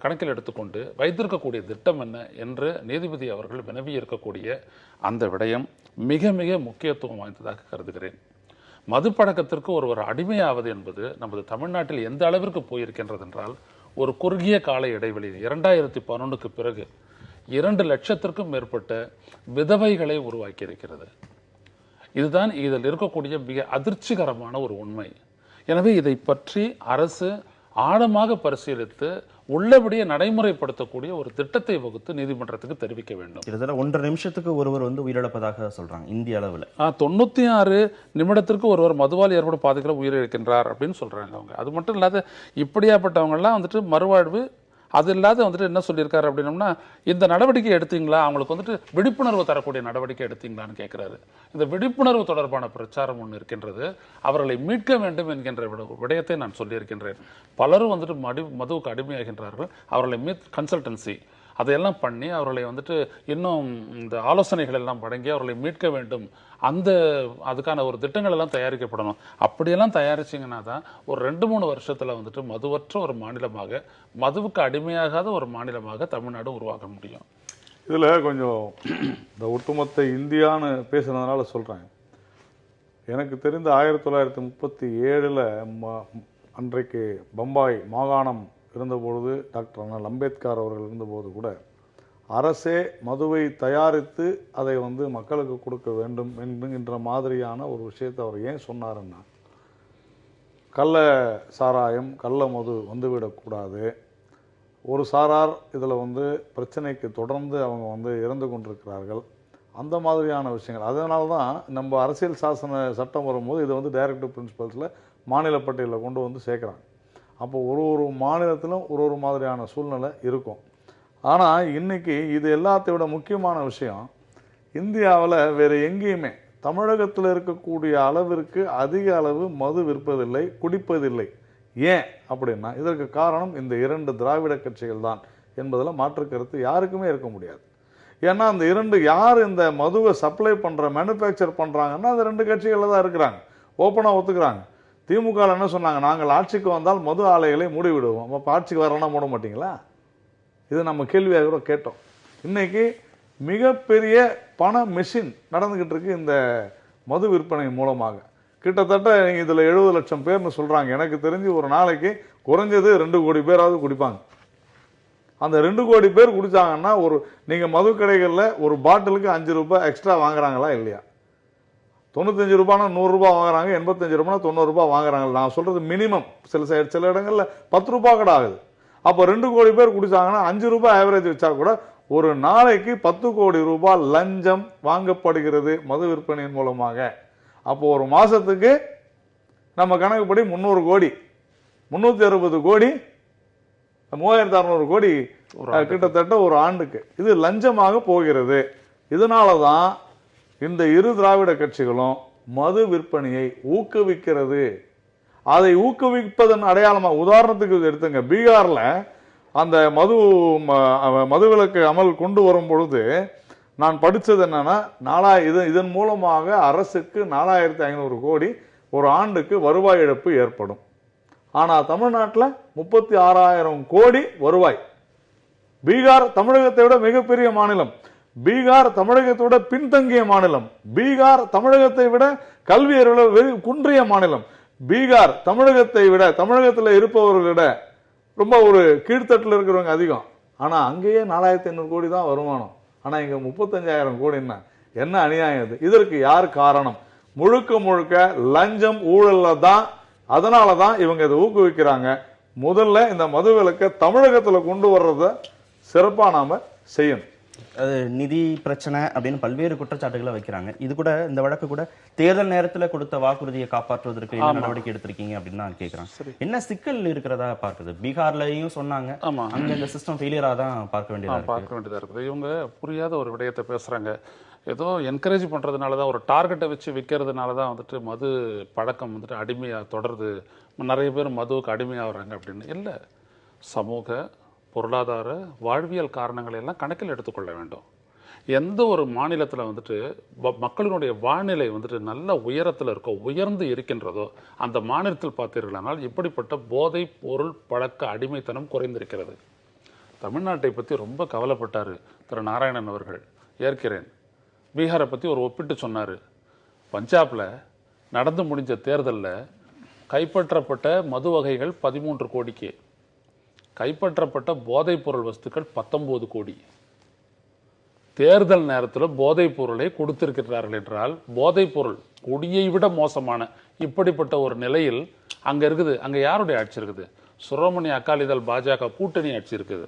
கணக்கில் எடுத்துக்கொண்டு வைத்திருக்கக்கூடிய திட்டம் என்ன என்று நீதிபதி அவர்கள் வினவி இருக்கக்கூடிய அந்த விடயம் மிக மிக முக்கியத்துவம் வாய்ந்ததாக கருதுகிறேன். மது பழக்கத்திற்கு ஒருவர் அடிமையாவது என்பது நமது தமிழ்நாட்டில் எந்த அளவிற்கு போயிருக்கின்றது என்றால், ஒரு குறுகிய கால இடைவெளியில் 2011க்கு பிறகு 2 லட்சத்திற்கும் மேற்பட்ட விதவைகளை உருவாக்கி இருக்கிறது. இதுதான் இதில் இருக்கக்கூடிய மிக அதிர்ச்சிகரமான ஒரு உண்மை. எனவே இதை பற்றி அரசு ஆழமாக பரிசீலித்து உள்ளபடியே நடைமுறைப்படுத்தக்கூடிய ஒரு திட்டத்தை வகுத்து நீதிமன்றத்துக்கு தெரிவிக்க வேண்டும். கிட்டத்தட்ட 1.5 நிமிஷத்துக்கு ஒருவர் வந்து உயிரிழப்பதாக சொல்றாங்க இந்திய அளவில். 96 நிமிடத்திற்கு ஒருவர் மதுவால் ஏற்படும் பாதிகளை உயிரிழக்கின்றார் அப்படின்னு சொல்றாங்க அவங்க. அது மட்டும் இல்லாத இப்படியாப்பட்டவங்க எல்லாம் வந்துட்டு மறுவாழ்வு அது இல்லாத வந்துட்டு என்ன சொல்லியிருக்காரு அப்படின்னம்னா, இந்த நடவடிக்கை எடுத்தீங்களா, அவங்களுக்கு வந்துட்டு விழிப்புணர்வு தரக்கூடிய நடவடிக்கை எடுத்தீங்களான்னு கேட்கிறாரு. இந்த விழிப்புணர்வு தொடர்பான பிரச்சாரம் ஒன்று இருக்கின்றது. அவர்களை மீட்க வேண்டும் என்கின்ற விடயத்தை நான் சொல்லியிருக்கின்றேன். பலரும் வந்துட்டு மதுவுக்கு அடிமையாகின்றார்கள். அவர்களை கன்சல்டன்சி அதையெல்லாம் பண்ணி அவர்களை வந்துட்டு இன்னும் இந்த ஆலோசனைகள் எல்லாம் வழங்கி அவர்களை மீட்க வேண்டும். அதுக்கான ஒரு திட்டங்கள் எல்லாம் தயாரிக்கப்படணும். அப்படியெல்லாம் தயாரிச்சிங்கன்னா தான் ஒரு 2-3 வருஷத்துல வந்துட்டு மதுவற்ற ஒரு மாநிலமாக, மதுவுக்கு அடிமையாகாத ஒரு மாநிலமாக தமிழ்நாடு உருவாக்க முடியும். இதுல கொஞ்சம் இந்த ஒட்டுமொத்த இந்தியான்னு பேசுனதுனால சொல்றேன். எனக்கு தெரிந்த 1937 அன்றைக்கு பம்பாய் மாகாணம் இருந்தபொழுது, டாக்டர் அண்ணல் அம்பேத்கர் அவர்கள் இருந்தபோது கூட அரசே மதுவை தயாரித்து அதை வந்து மக்களுக்கு கொடுக்க வேண்டும் என்கின்ற மாதிரியான ஒரு விஷயத்தை அவர் ஏன் சொன்னாருன்னா, கள்ள சாராயம் கள்ள மது வந்துவிடக்கூடாது, ஒரு சாரார் இதில் வந்து பிரச்சனைக்கு தொடர்ந்து அவங்க வந்து இறந்து கொண்டிருக்கிறார்கள், அந்த மாதிரியான விஷயங்கள். அதனால தான் நம்ம அரசியல் சாசன சட்டம் வரும்போது இதை வந்து டைரக்டிவ் பிரின்சிபல்ஸில் மாநில பட்டியலில் கொண்டு வந்து சேர்க்குறாங்க. அப்போ ஒரு மாநிலத்திலும் ஒரு மாதிரியான சூழ்நிலை இருக்கும். ஆனால் இன்னைக்கு இது எல்லாத்தை விட முக்கியமான விஷயம், இந்தியாவில் வேறு எங்கேயுமே தமிழகத்தில் இருக்கக்கூடிய அளவிற்கு அதிக அளவு மது விற்பதில்லை, குடிப்பதில்லை. ஏன் அப்படின்னா, இதற்கு காரணம் இந்த 2 திராவிட கட்சிகள் தான் என்பதில் மாற்று கருத்து யாருக்குமே இருக்க முடியாது. ஏன்னா அந்த 2 யார் இந்த மதுவை சப்ளை பண்ணுற மேனுஃபேக்சர் பண்ணுறாங்கன்னா அந்த 2 கட்சிகளில் தான் இருக்கிறாங்க. ஓப்பனாக ஒத்துக்கிறாங்க. திமுக என்ன சொன்னாங்க, நாங்கள் ஆட்சிக்கு வந்தால் மது ஆலைகளை மூடிவிடுவோம். அப்போ ஆட்சிக்கு வரலன்னா மூட மாட்டீங்களா? இது நம்ம கேள்வியாக கூட கேட்டோம். இன்னைக்கு மிகப்பெரிய பண மெஷின் நடந்துகிட்டு இருக்கு இந்த மது விற்பனை மூலமாக. கிட்டத்தட்ட இதில் 70 லட்சம் பேர்னு சொல்றாங்க. எனக்கு தெரிஞ்சு ஒரு நாளைக்கு குறைஞ்சது 2 கோடி பேராவது குடிப்பாங்க. அந்த 2 கோடி பேர் குடிச்சாங்கன்னா நீங்க மது கடைகளில் ஒரு பாட்டிலுக்கு 5 ரூபாய் எக்ஸ்ட்ரா வாங்குறாங்களா இல்லையா? 95 ரூபாய்னா 100 ரூபாய் வாங்குறாங்க, 85 ரூபாய்னா 90 ரூபாய் வாங்குறாங்க. நான் சொல்றது மினிமம். சில இடங்கள்ல 10 ரூபாய் கூட ஆகுது. அப்போ 2 கோடி பேர் குடிச்சாங்கன்னா 5 ரூபாய் ஆவரேஜ் வச்சா கூட ஒரு நாளைக்கு 10 கோடி ரூபாய் லஞ்சம் வாங்கப்படுகிறது மது விற்பனையின் மூலமாக. அப்போ ஒரு மாசத்துக்கு நம்ம கணக்குப்படி 300 கோடி, 360 கோடி, 3600 கோடி கிட்டத்தட்ட ஒரு ஆண்டுக்கு இது லஞ்சமாக போகிறது. இதனாலதான் இந்த 2 திராவிட கட்சிகளும் மது விற்பனையை ஊக்குவிக்கிறது. அதை ஊக்குவிப்பதன் அடையாளமா உதாரணத்துக்கு எடுத்துங்க, பீகார்ல அந்த மதுவிலக்கு அமல் கொண்டு வரும் பொழுது நான் படிச்சது என்னன்னா, இதன் மூலமாக அரசுக்கு 4500 கோடி ஒரு ஆண்டுக்கு வருவாய் இழப்பு ஏற்படும். ஆனா தமிழ்நாட்டில் 36,000 கோடி வருவாய். பீகார் தமிழகத்தை விட மிகப்பெரிய மாநிலம். பீகார் தமிழகத்தை விட பின்தங்கிய மாநிலம். பீகார் தமிழகத்தை விட கல்வி அறிவில் குன்றிய மாநிலம். பீகார் தமிழகத்தை விட, தமிழகத்தில் இருப்பவர்களை விட ரொம்ப ஒரு கீழ்த்தட்டில் இருக்கிறவங்க அதிகம். ஆனா அங்கேயே 4500 கோடி தான் வருமானம். ஆனா இங்க 35,000 கோடி. என்ன என்ன அநியாயம் இது? இதற்கு யார் காரணம்? முழுக்க முழுக்க லஞ்சம் ஊழல்ல தான். அதனாலதான் இவங்க இதை ஊக்குவிக்கிறாங்க. முதல்ல இந்த மதுவிலக்கை தமிழகத்துல கொண்டு வர்றத சிறப்பா நாம செய்யணும். அது நிதி பிரச்சனை அப்படின்னு பல்வேறு குற்றச்சாட்டுகளை வைக்கிறாங்க. இது கூட இந்த வழக்கு கூட தேர்தல் நேரத்துல கொடுத்த வாக்குறுதியை காப்பாற்றுவதற்கு என்ன நடவடிக்கை எடுத்திருக்கீங்க அப்படின்னு நான் கேட்கிறேன். என்ன சிக்கல் இருக்கிறதா பார்க்குது? பீகார்லயும் சொன்னாங்க, அங்க இந்த சிஸ்டம் ஃபெயிலியரா தான் பார்க்க வேண்டியதா இருக்குது. இவங்க புரியாத ஒரு விடயத்தை பேசுறாங்க. ஏதோ என்கரேஜ் பண்றதுனால தான், ஒரு டார்கெட்டை வச்சு விற்கிறதுனால தான் வந்துட்டு மது பழக்கம் வந்துட்டு அடிமையா தொடருது, நிறைய பேர் மதுவுக்கு அடிமையாகிறாங்க அப்படின்னு இல்லை. சமூக பொருளாதார வாழ்வியல் காரணங்களை எல்லாம் கணக்கில் எடுத்துக்கொள்ள வேண்டும். எந்த ஒரு மாநிலத்தில் வந்துட்டு மக்களினுடைய வாழ்நிலை வந்துட்டு நல்ல உயரத்தில் இருக்கோ, உயர்ந்து இருக்கின்றதோ, அந்த மாநிலத்தில் பார்த்தீர்களானால் இப்படிப்பட்ட போதை பொருள் பழக்க அடிமைத்தனம் குறைந்திருக்கிறது. தமிழ்நாட்டை பற்றி ரொம்ப கவலைப்பட்டார் திரு நாராயணன் அவர்கள், ஏற்கிறேன். பீகாரை பற்றி ஒரு ஒப்பிட்டு சொன்னார். பஞ்சாபில் நடந்து முடிஞ்ச தேர்தலில் கைப்பற்றப்பட்ட மது வகைகள் 13 கோடிக்கு, கைப்பற்றப்பட்ட போதைப் பொருள் வஸ்துக்கள் 19 கோடி. தேர்தல் நேரத்தில் போதைப் பொருளை கொடுத்திருக்கிறார்கள் என்றால், போதைப் பொருள் கொடியை விட மோசமான இப்படிப்பட்ட ஒரு நிலையில் அங்க இருக்குது. அங்க யாருடைய ஆட்சி இருக்குது? சுப்பிரமணிய அகாலிதள் பாஜக கூட்டணி ஆட்சி இருக்குது.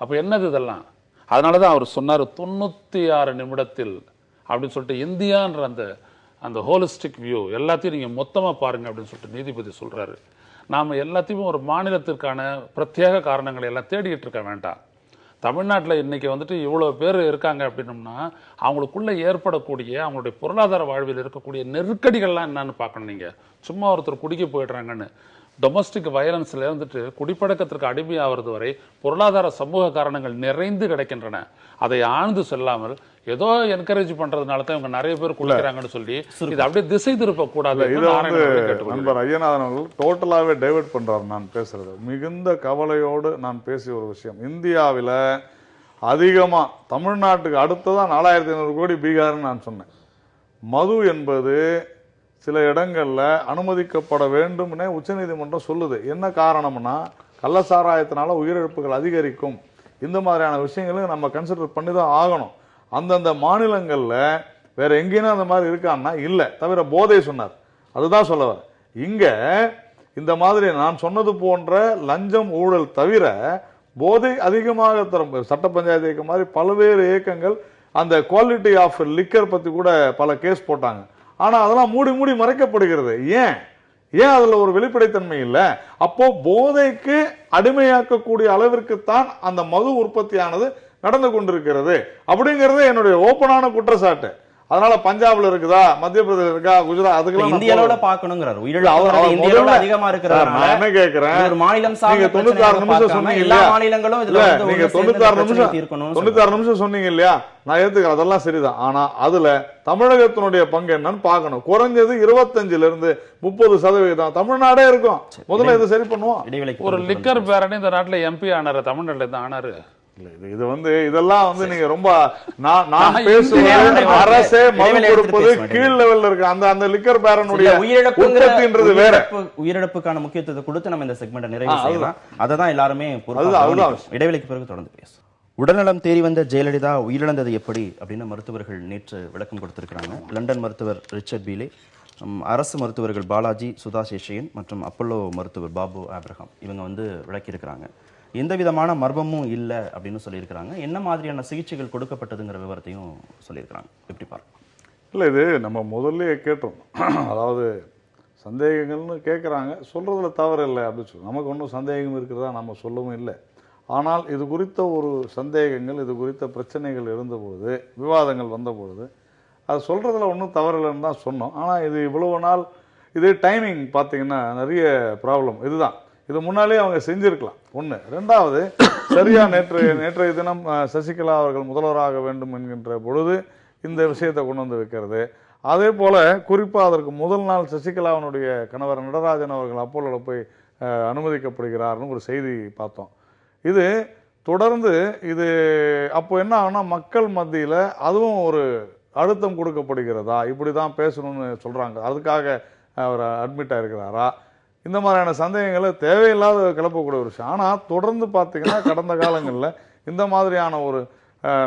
அப்ப என்னது இதெல்லாம்? அதனாலதான் அவர் சொன்னார் 96 நிமிடத்தில் அப்படின்னு சொல்லிட்டு, இந்தியான்ற அந்த ஹோலிஸ்டிக் வியூ எல்லாத்தையும் நீங்க மொத்தமா பாருங்க அப்படின்னு சொல்லிட்டு நீதிபதி சொல்றாரு. நாம எல்லாத்தையுமே ஒரு மாநிலத்திற்கான பிரத்யேக காரணங்களை எல்லாம் தேடிக்கிட்டு இருக்க வேண்டாம். தமிழ்நாட்டில் இன்னைக்கு வந்துட்டு இவ்வளோ பேர் இருக்காங்க அப்படின்னோம்னா, அவங்களுக்குள்ள ஏற்படக்கூடிய அவங்களுடைய பொருளாதார வாழ்வில் இருக்கக்கூடிய நெருக்கடிகள்லாம் என்னன்னு பார்க்கணும். நீங்க சும்மா ஒருத்தர் குடிக்க போயிடுறாங்கன்னு, டொமஸ்டிக் வயலன்ஸ்ல இருந்துட்டு குடிப்பழக்கத்திற்கு அடிமையாகிறது வரை பொருளாதார சமூக காரணங்கள் நிறைந்து கிடைக்கின்றன. அதை ஆழ்ந்து செல்லாமல் ஏதோ என்கரேஜ் பண்றதுனால தான் இவங்க நிறைய பேர் குடிக்கிறாங்கன்னு சொல்லி இது அப்படியே திசை திருப்ப கூடாது. இதை நண்பர் ஐயநாதன் அவர்கள் டோட்டலாவே டைவர்ட் பண்றாரு. நான் பேசுறது மிகுந்த கவலையோடு நான் பேசிய ஒரு விஷயம். இந்தியாவில அதிகமா, தமிழ்நாட்டுக்கு அடுத்ததான் 4500 கோடி பீகார்னு நான் சொன்னேன். மது என்பது சில இடங்கள்ல அனுமதிக்கப்பட வேண்டும்னே உச்சநீதிமன்றம் சொல்லுது. என்ன காரணம்னா, கள்ளசாராயத்தினால உயிரிழப்புகள் அதிகரிக்கும். இந்த மாதிரியான விஷயங்களும் நம்ம கன்சிடர் பண்ணி தான் ஆகணும். அந்தந்த மாநிலங்கள்ல வேற எங்கேயும் அந்த மாதிரி இருக்கான்னா இல்ல, தவிர போதை சொன்னார், அதுதான் சொல்ல வர. இங்க இந்த மாதிரி நான் சொன்னது போன்ற லஞ்சம் ஊழல் தவிர போதை அதிகமாக தரும் சட்ட பஞ்சாயத்து இயக்கம் மாதிரி பல்வேறு இயக்கங்கள் அந்த குவாலிட்டி ஆஃப் லிக்கர் பத்தி கூட பல கேஸ் போட்டாங்க. ஆனா அதெல்லாம் மூடி மூடி மறைக்கப்படுகிறது. ஏன் அதுல ஒரு வெளிப்படைத்தன்மை இல்லை? அப்போ போதைக்கு அடிமையாக்கக்கூடிய அளவிற்கு தான் அந்த மது உற்பத்தியானது நடந்து கொண்டிருக்கிறது அப்படிங்கறது என்னுடைய ஓப்பனான குற்றச்சாட்டு. அதனால பஞ்சாப்ல இருக்குதா, மத்திய பிரதேச இருக்கா, குஜராத், அதுக்கெல்லாம் இந்திய அளவுல பார்க்கணும்ங்கறாரு. இந்திய அளவுல அதிகமா இருக்குறாரு. நான் என்ன கேக்குறேன், ஒரு மாநிலம் நீங்க 96 நிமிஷம் சொன்னீங்க இல்லையா, எல்லா மாநிலங்களும் இதுல வந்து நீங்க 96 நிமிஷம் சொன்னீங்க இல்லையா, நான் ஏத்துக்கிறேன், அதெல்லாம் சரிதான். ஆனா அதுல தமிழகத்தினுடைய பங்கு என்னன்னு பார்க்கணும். குறைஞ்சது 25 இருந்து 30% தமிழ்நாடே இருக்கும். முதல்ல இதை சரி பண்ணுவோம். ஒரு லிக்கர் பேரணி இந்த நாட்டுல எம்பி ஆனாரு, தமிழ்நாட்டுல தான் ஆனாரு. இது வந்து இதெல்லாம் வந்து நீங்க ரொம்ப நான் பேசுவது அரசே மது கொடுப்பது கீழ் லெவல்ல இருக்கு. அந்த லிக்கர் பேரனுடைய உற்பத்தின்றது வேற. உயிரிழப்புக்கான முக்கியத்துவத்தை கொடுத்து நம்ம இந்த செக்மெண்ட்டை நிறைவு செய்யலாம். அததான் எல்லாருமே இடைவெளிக்கு பிறகு தொடர்ந்து பேசும். உடல்நலம் தேறி வந்த ஜெயலலிதா உயிரிழந்தது எப்படி அப்படின்னு மருத்துவர்கள் நேற்று விளக்கம் கொடுத்திருக்கிறாங்க. லண்டன் மருத்துவர் ரிச்சர்ட் பீலே, அரசு மருத்துவர்கள் பாலாஜி, சுதா சேஷையன் மற்றும் அப்பல்லோ மருத்துவர் பாபு ஆப்ரஹாம் இவங்க வந்து விளக்கியிருக்கிறாங்க. எந்த விதமான மர்மமும் இல்லை அப்படின்னு சொல்லியிருக்கிறாங்க. என்ன மாதிரியான சிகிச்சைகள் கொடுக்கப்பட்டதுங்கிற விவரத்தையும் சொல்லியிருக்கிறாங்க. எப்படி பார்க்கலாம்? இல்லை, இது நம்ம முதல்ல கேட்டோம். அதாவது சந்தேகங்கள்னு கேட்குறாங்க, சொல்றதுல தவறு இல்லை அப்படின்னு சொல்லி நமக்கு ஒன்றும் சந்தேகம் இருக்கிறதா நம்ம சொல்லவும் இல்லை. ஆனால் இது குறித்த ஒரு சந்தேகங்கள், இது குறித்த பிரச்சனைகள் இருந்தபொழுது, விவாதங்கள் வந்தபொழுது அது சொல்றதுல ஒன்றும் தவறு இல்லைன்னு தான் சொன்னோம். ஆனால் இது இவ்வளவு நாள் இது டைமிங் பார்த்தீங்கன்னா நிறைய ப்ராப்ளம். இதுதான், இது முன்னாலே அவங்க செஞ்சிருக்கலாம். ஒன்று. ரெண்டாவது, சரியா நேற்றைய தினம் சசிகலா அவர்கள் முதல்வராக வேண்டும் என்கின்ற பொழுது இந்த விஷயத்தை கொண்டு வந்து வைக்கிறது. அதே போல குறிப்பாக அதற்கு முதல் நாள் சசிகலாவினுடைய கணவர் நடராஜன் அவர்கள் அப்போலோல போய் அனுமதிக்கப்படுகிறார்னு ஒரு செய்தி பார்த்தோம். இது தொடர்ந்து இது அப்போ என்ன ஆகுனா, மக்கள் மத்தியில் அதுவும் ஒரு அழுத்தம் கொடுக்கப்படுகிறதா, இப்படி தான் பேசணும்னு சொல்றாங்க, அதுக்காக அவர் அட்மிட் ஆயிருக்கிறாரா, இந்த மாதிரியான சந்தேகங்களை தேவையில்லாத கிளப்பக்கூடிய ஒரு விஷயம். ஆனால் தொடர்ந்து பார்த்தீங்கன்னா கடந்த காலங்களில் இந்த மாதிரியான ஒரு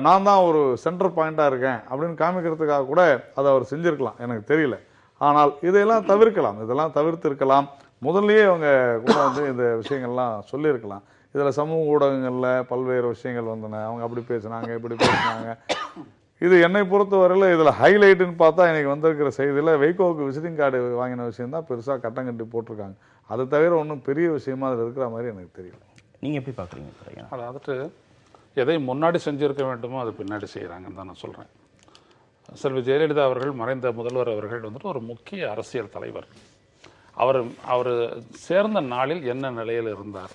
நான் தான் ஒரு சென்டர் பாயிண்டாக இருக்கேன் அப்படின்னு காமிக்கிறதுக்காக கூட அதை அவர் செஞ்சுருக்கலாம், எனக்கு தெரியல. ஆனால் இதையெல்லாம் தவிர்க்கலாம், இதெல்லாம் தவிர்த்திருக்கலாம். முதல்லயே அவங்க கூட வந்து இந்த விஷயங்கள்லாம் சொல்லியிருக்கலாம். இதில் சமூக ஊடகங்களில் பல்வேறு விஷயங்கள் வந்தன, அவங்க அப்படி பேசினாங்க இப்படி பேசினாங்க. இது என்னை பொறுத்தவரையில் இதில் ஹைலைட்டுன்னு பார்த்தா எனக்கு வந்திருக்கிற செய்தியில் வைகோவுக்கு விசிட்டிங் கார்டு வாங்கின விஷயம் தான் பெருசாக கட்டங்கட்டி போட்டிருக்காங்க. அதை தவிர ஒன்றும் பெரிய விஷயமா அதில் இருக்கிற மாதிரி எனக்கு தெரியல. நீங்கள் எப்படி பார்க்குறீங்க? அதாவது எதை முன்னாடி செஞ்சிருக்க வேண்டுமோ அது பின்னாடி செய்கிறாங்கன்னு தான் நான் சொல்கிறேன். செல்வி ஜெயலலிதா அவர்கள், மறைந்த முதல்வர் அவர்கள் வந்துட்டு ஒரு முக்கிய அரசியல் தலைவர். அவர் சேர்ந்த நாளில் என்ன நிலையில் இருந்தார்,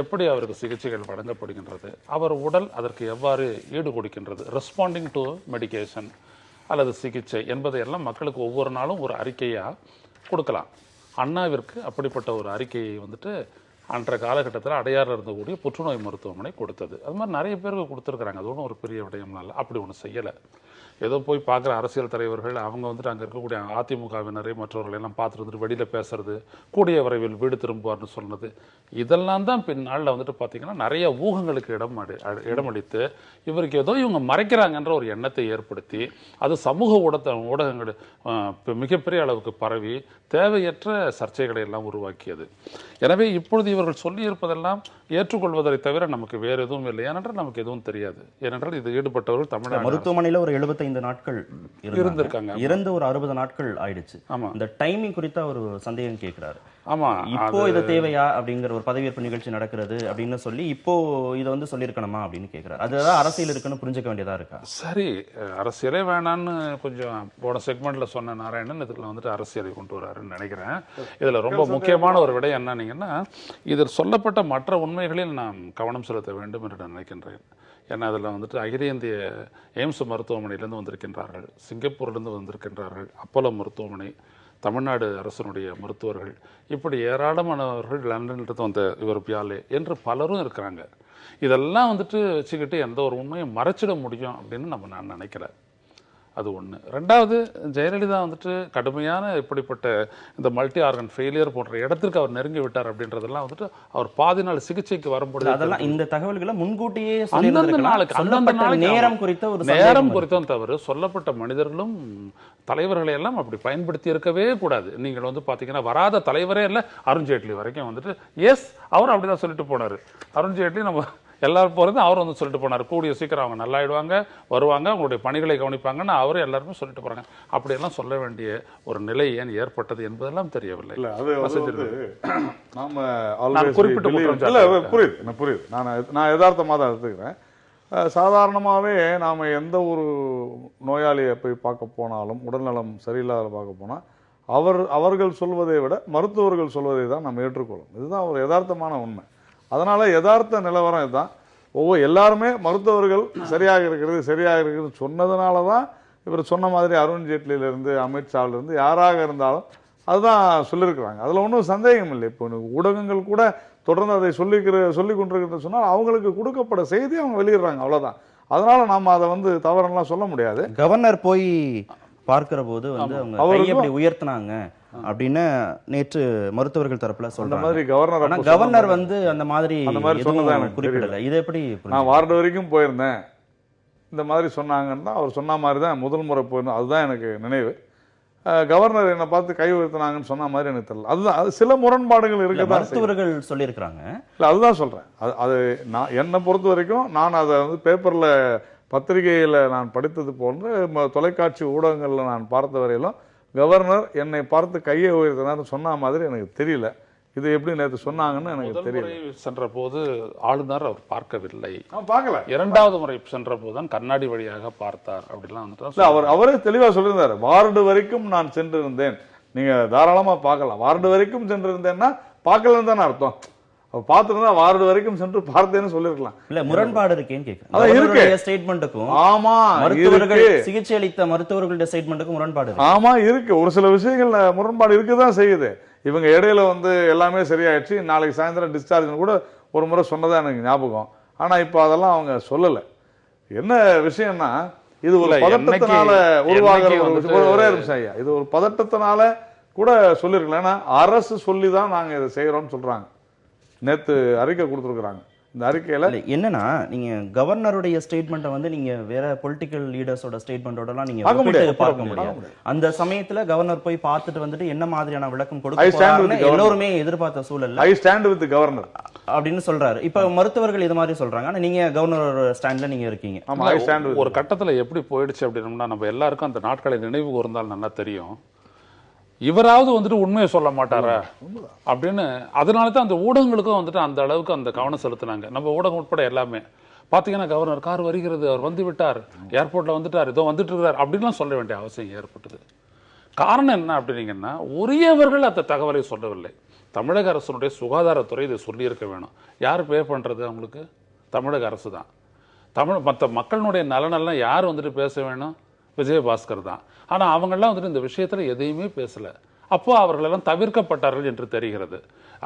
எப்படி அவருக்கு சிகிச்சைகள் வழங்கப்படுகின்றது, அவர் உடல் அதற்கு எவ்வாறு ஈடு கொடுக்கின்றது, ரெஸ்பாண்டிங் டு மெடிகேஷன் அல்லது சிகிச்சை என்பதையெல்லாம் மக்களுக்கு ஒவ்வொரு நாளும் ஒரு அறிக்கையாக கொடுக்கலாம். அண்ணாவிற்கு அப்படிப்பட்ட ஒரு அறிக்கையை வந்துட்டு அன்றைய காலகட்டத்தில் அடையாறு இருந்தக்கூடிய புற்றுநோய் மருத்துவமனை கொடுத்தது. அது மாதிரி நிறைய பேருக்கு கொடுத்துருக்குறாங்க. அது ஒன்றும் ஒரு பெரிய விடயம்லாம் இல்லை. அப்படி ஒன்றும் செய்யலை. ஏதோ போய் பார்க்குற அரசியல் தலைவர்கள் அவங்க வந்துட்டு அங்கே இருக்கக்கூடிய அதிமுகவினரை மற்றவர்களை எல்லாம் பார்த்துட்டு வந்துட்டு வெளியில் பேசுறது, கூடிய விரைவில் வீடு திரும்புவார்னு சொன்னது, இதெல்லாம் தான் பின்னாளில் வந்துட்டு பார்த்தீங்கன்னா நிறைய ஊகங்களுக்கு இடமளித்து இவருக்கு ஏதோ இவங்க மறைக்கிறாங்கன்ற ஒரு எண்ணத்தை ஏற்படுத்தி அது சமூக ஊடகங்கள் மிகப்பெரிய அளவுக்கு பரவி தேவையற்ற சர்ச்சைகளை எல்லாம் உருவாக்கியது. எனவே இப்பொழுது இவர்கள் சொல்லியிருப்பதெல்லாம் ஏற்றுக்கொள்வதை தவிர நமக்கு வேறு எதுவும் இல்லை. ஏனென்றால் நமக்கு எதுவும் தெரியாது. ஏனென்றால் இது ஈடுபட்டவர்கள் தமிழ்நாடு மருத்துவமனையில் ஒரு 75 நாட்கள் இருந்திருக்காங்க. இறந்து ஒரு 60 நாட்கள் ஆயிடுச்சு. ஆமா, இந்த டைமிங் குறித்த ஒரு சந்தேகம் கேட்கிறாரு. ஆமா, இப்போ இது தேவையா அப்படிங்கிற ஒரு பதவியேற்பு நிகழ்ச்சி நடக்கிறது அப்படின்னு சொல்லி இப்போ இதை வந்து சொல்லியிருக்கணுமா அப்படின்னு கேட்கிறாரு. அதுதான் அரசியல் இருக்குன்னு புரிஞ்சுக்க வேண்டியதா இருக்கா? சரி, அரசியலே வேணான்னு கொஞ்சம் போன செக்மெண்ட்ல சொன்ன நாராயணன் இதுல வந்துட்டு அரசியலை கொண்டு வராருன்னு நினைக்கிறேன். இதுல ரொம்ப முக்கியமான ஒரு விடயம் என்னன்னீங்கன்னா, இதில் சொல்லப்பட்ட மற்ற உண்மைகளில் நாம் கவனம் செலுத்த வேண்டும் என்று நான் நினைக்கின்றேன். ஏன்னா அதில் வந்துட்டு அகில இந்திய எய்ம்ஸ் மருத்துவமனையிலேருந்து வந்திருக்கின்றார்கள், சிங்கப்பூர்லேருந்து வந்திருக்கின்றார்கள், அப்போலோ மருத்துவமனை, தமிழ்நாடு அரசனுடைய மருத்துவர்கள், இப்படி ஏராளமானவர்கள் லண்டன்லேருந்து வந்த இவர் பியாலே என்று பலரும் இருக்கிறாங்க. இதெல்லாம் வந்துட்டு வச்சுக்கிட்டு எந்த ஒரு உண்மையும் மறைச்சிட முடியும் அப்படின்னு நான் நினைக்கிறேன். அது ஒன்று. ரெண்டாவது, ஜெயலலிதா வந்துட்டு கடுமையான இப்படிப்பட்ட இந்த மல்டி ஆர்கன் ஃபெயிலியர் போன்ற இடத்திற்கு அவர் நெருங்கி விட்டார் அப்படின்றதெல்லாம் வந்துட்டு அவர் பாதி நாள் சிகிச்சைக்கு வரும்போது அதெல்லாம் இந்த தகவல்களை முன்கூட்டியே அந்தந்த நாளுக்கு நேரம் குறித்த ஒரு நேரம் குறித்தும் தவறு. சொல்லப்பட்ட மனிதர்களும் தலைவர்களை எல்லாம் அப்படி பயன்படுத்தி இருக்கவே கூடாது. நீங்கள் வந்து பாத்தீங்கன்னா வராத தலைவரே இல்லை, அருண்ஜேட்லி வரைக்கும் வந்துட்டு அவர் அப்படிதான் சொல்லிட்டு போனாரு. அருண்ஜேட்லி நம்ம எல்லாரும் போகிறது அவர் வந்து சொல்லிட்டு போனார், கூடிய சீக்கிரம் அவங்க நல்லாயிடுவாங்க, வருவாங்க, அவங்களுடைய பணிகளை கவனிப்பாங்கன்னு அவரே எல்லாருமே சொல்லிட்டு போறாங்க. அப்படியெல்லாம் சொல்ல வேண்டிய ஒரு நிலை ஏன் ஏற்பட்டது என்பதெல்லாம் தெரியவில்லை. புரியுது. நான் யதார்த்தமாக தான் எடுத்துக்கிறேன். சாதாரணமாகவே நாம் எந்த ஒரு நோயாளியை போய் பார்க்க போனாலும், உடல்நலம் சரியில்லாத பார்க்க போனால் அவர்கள் சொல்வதை விட மருத்துவர்கள் சொல்வதை தான் நம்ம ஏற்றுக்கொள்ளும். இதுதான் ஒரு யதார்த்தமான உண்மை. அதனால யதார்த்த நிலவரம் இதுதான். எல்லாருமே மருத்துவர்கள் சரியாக இருக்கிறது சொன்னதுனால தான் இவர் சொன்ன மாதிரி அருண்ஜேட்லியிலிருந்து அமித்ஷாவிலிருந்து யாராக இருந்தாலும் அதுதான் சொல்லியிருக்கிறாங்க. அதில் ஒன்றும் சந்தேகம் இல்லை. இப்போ ஊடகங்கள் கூட தொடர்ந்து அதை சொல்லி கொண்டிருக்கிறது சொன்னால் அவங்களுக்கு கொடுக்கப்பட செய்தி அவங்க வெளியிடுறாங்க, அவ்வளோதான். அதனால நாம் அதை வந்து தவறெல்லாம் சொல்ல முடியாது. கவர்னர் போய் பார்க்கிற போது வந்து அவங்க எப்படி உயர்த்தினாங்க அப்படின்னு நேற்று மருத்துவர்கள் தரப்புல சொல்றாங்க. கவர்னர் வந்து அந்த மாதிரி குறிப்பிடல. இது எப்படி? நான் வார்டு வரைக்கும் போயிருந்தேன், இந்த மாதிரி சொன்னாங்கன்னா அவர் சொன்ன மாதிரி தான் முதல் முறை போயிருந்தேன், அதுதான் எனக்கு நினைவு. கவர்னர் என்னை பார்த்து கை உயர்த்தினாங்கன்னு சொன்ன மாதிரி எனக்கு தெரியல. அதுதான், அது சில முரண்பாடுகள் இருக்கு, மருத்துவர்கள் சொல்லியிருக்கிறாங்க. இல்லை, அதுதான் சொல்றேன். அது நான் என்னை பொறுத்த வரைக்கும் நான் அதை வந்து பேப்பர்ல பத்திரிகையில் நான் படித்தது போன்று தொலைக்காட்சி ஊடகங்களில் நான் பார்த்த வரையிலும் கவர்னர் என்னை பார்த்து கையை உயர்த்தினார் சொன்ன மாதிரி எனக்கு தெரியல. இது எப்படி நேற்று சொன்னாங்கன்னு எனக்கு தெரியல. சென்ற போது ஆளுநர் அவர் பார்க்கவில்லை, பார்க்கல. இரண்டாவது முறை சென்ற போதுதான் கண்ணாடி வழியாக பார்த்தார் அப்படிலாம் வந்துட்டு அவரே தெளிவா சொல்லியிருந்தாரு. வார்டு வரைக்கும் நான் சென்றிருந்தேன், நீங்க தாராளமா பார்க்கலாம். வார்டு வரைக்கும் சென்றிருந்தேன்னா பார்க்கலன்னு தானே அர்த்தம். பார்த்துருந்தா வார்டு வரைக்கும் சென்று பார்த்தேன்னு சொல்லிருக்கலாம். இல்ல, முரண்பாடு இருக்கேன்னு கேட்கிறேன். இருக்கு ஸ்டேட்மெண்ட்டுக்கும் ஆமா மருத்துவர்கள் சிகிச்சை அளித்த மருத்துவர்களுடைய ஸ்டேட்மெண்ட்டுக்கும் முரண்பாடு. ஆமா இருக்கு, ஒரு சில விஷயங்கள்ல முரண்பாடு இருக்குதான் செய்யுது. இவங்க இடையில வந்து எல்லாமே சரியாயிடுச்சு, நாளைக்கு சாயந்தரம் டிஸ்சார்ஜ் கூட ஒரு முறை சொன்னதா எனக்கு ஞாபகம். ஆனா இப்ப அதெல்லாம் அவங்க சொல்லல. என்ன விஷயம்னா, இது ஒரு பதட்டத்தினால உருவாகிற ஒரே நிமிஷம் ஐயா, இது ஒரு பதட்டத்தினால கூட சொல்லிருக்கலாம். ஏன்னா அரசு சொல்லிதான் நாங்க இதை செய்யறோம்னு சொல்றாங்க. நேற்று அறிக்கை கொடுத்துருக்குறாங்க. இந்த அறிக்கையில இல்ல, என்னன்னா நீங்க கவர்னருடைய ஸ்டேட்மெண்ட்டை வந்து நீங்க வேற பொலிட்டிக்கல் லீடர்ஸோட ஸ்டேட்மெண்டோடலாம் நீங்க பார்க்க ஒப்பிட்டு முடியாது. பார்க்க முடியாது. அந்த சமயத்துல கவர்னர் போய் பார்த்துட்டு வந்துட்டு என்ன மாதிரியான விளக்கம் I கொடுக்க stand with போறாருன்னு the governor. எல்லோருமே எதிர்பார்த்த சூழல்ல ஐ ஸ்டாண்ட் வித் கவர்னர். அப்படின்னு சொல்றாரு. இப்ப மருத்துவர்கள் இது மாதிரி சொல்றாங்க, ஆனா நீங்க கவர்னர் ஸ்டாண்ட்ல நீங்க இருக்கீங்க. ஆமா, ஐ ஸ்டாண்ட் வித். ஒரு கட்டத்துல எப்படி போயிடுச்சு அப்படின்னா, நம்ம எல்லாருக்கும் அந்த நாட்களை நினைவு கூர்ந்தால் நல்லா தெரியும். இவராவது வந்துட்டு உண்மையை சொல்ல மாட்டாரா அப்படின்னு. அதனால தான் அந்த ஊடகங்களுக்கும் வந்துட்டு அந்த அளவுக்கு அந்த கவனம் செலுத்தினாங்க. நம்ம ஊடகம் உட்பட எல்லாமே பார்த்தீங்கன்னா, கவர்னர் கார் வருகிறது, அவர் வந்து விட்டார், ஏர்போர்ட்ல வந்துட்டார், இதோ வந்துட்டு இருக்கிறார் அப்படின்லாம் சொல்ல வேண்டிய அவசியம் ஏற்பட்டது. காரணம் என்ன அப்படின்னீங்கன்னா, உரியவர்கள் அந்த தகவலை சொல்லவில்லை. தமிழக அரசுடைய சுகாதாரத்துறை இதை சொல்லியிருக்க வேணும். யார் பே பண்றது அவங்களுக்கு? தமிழக அரசு தான். மற்ற மக்களுடைய நலனெல்லாம் யார் வந்துட்டு பேச வேணும்? விஜயபாஸ்கர் தான். ஆனா அவங்கெல்லாம் வந்துட்டு இந்த விஷயத்துல எதையுமே பேசல. அப்போ அவர்களெல்லாம் தவிர்க்கப்பட்டார்கள் என்று தெரிகிறது.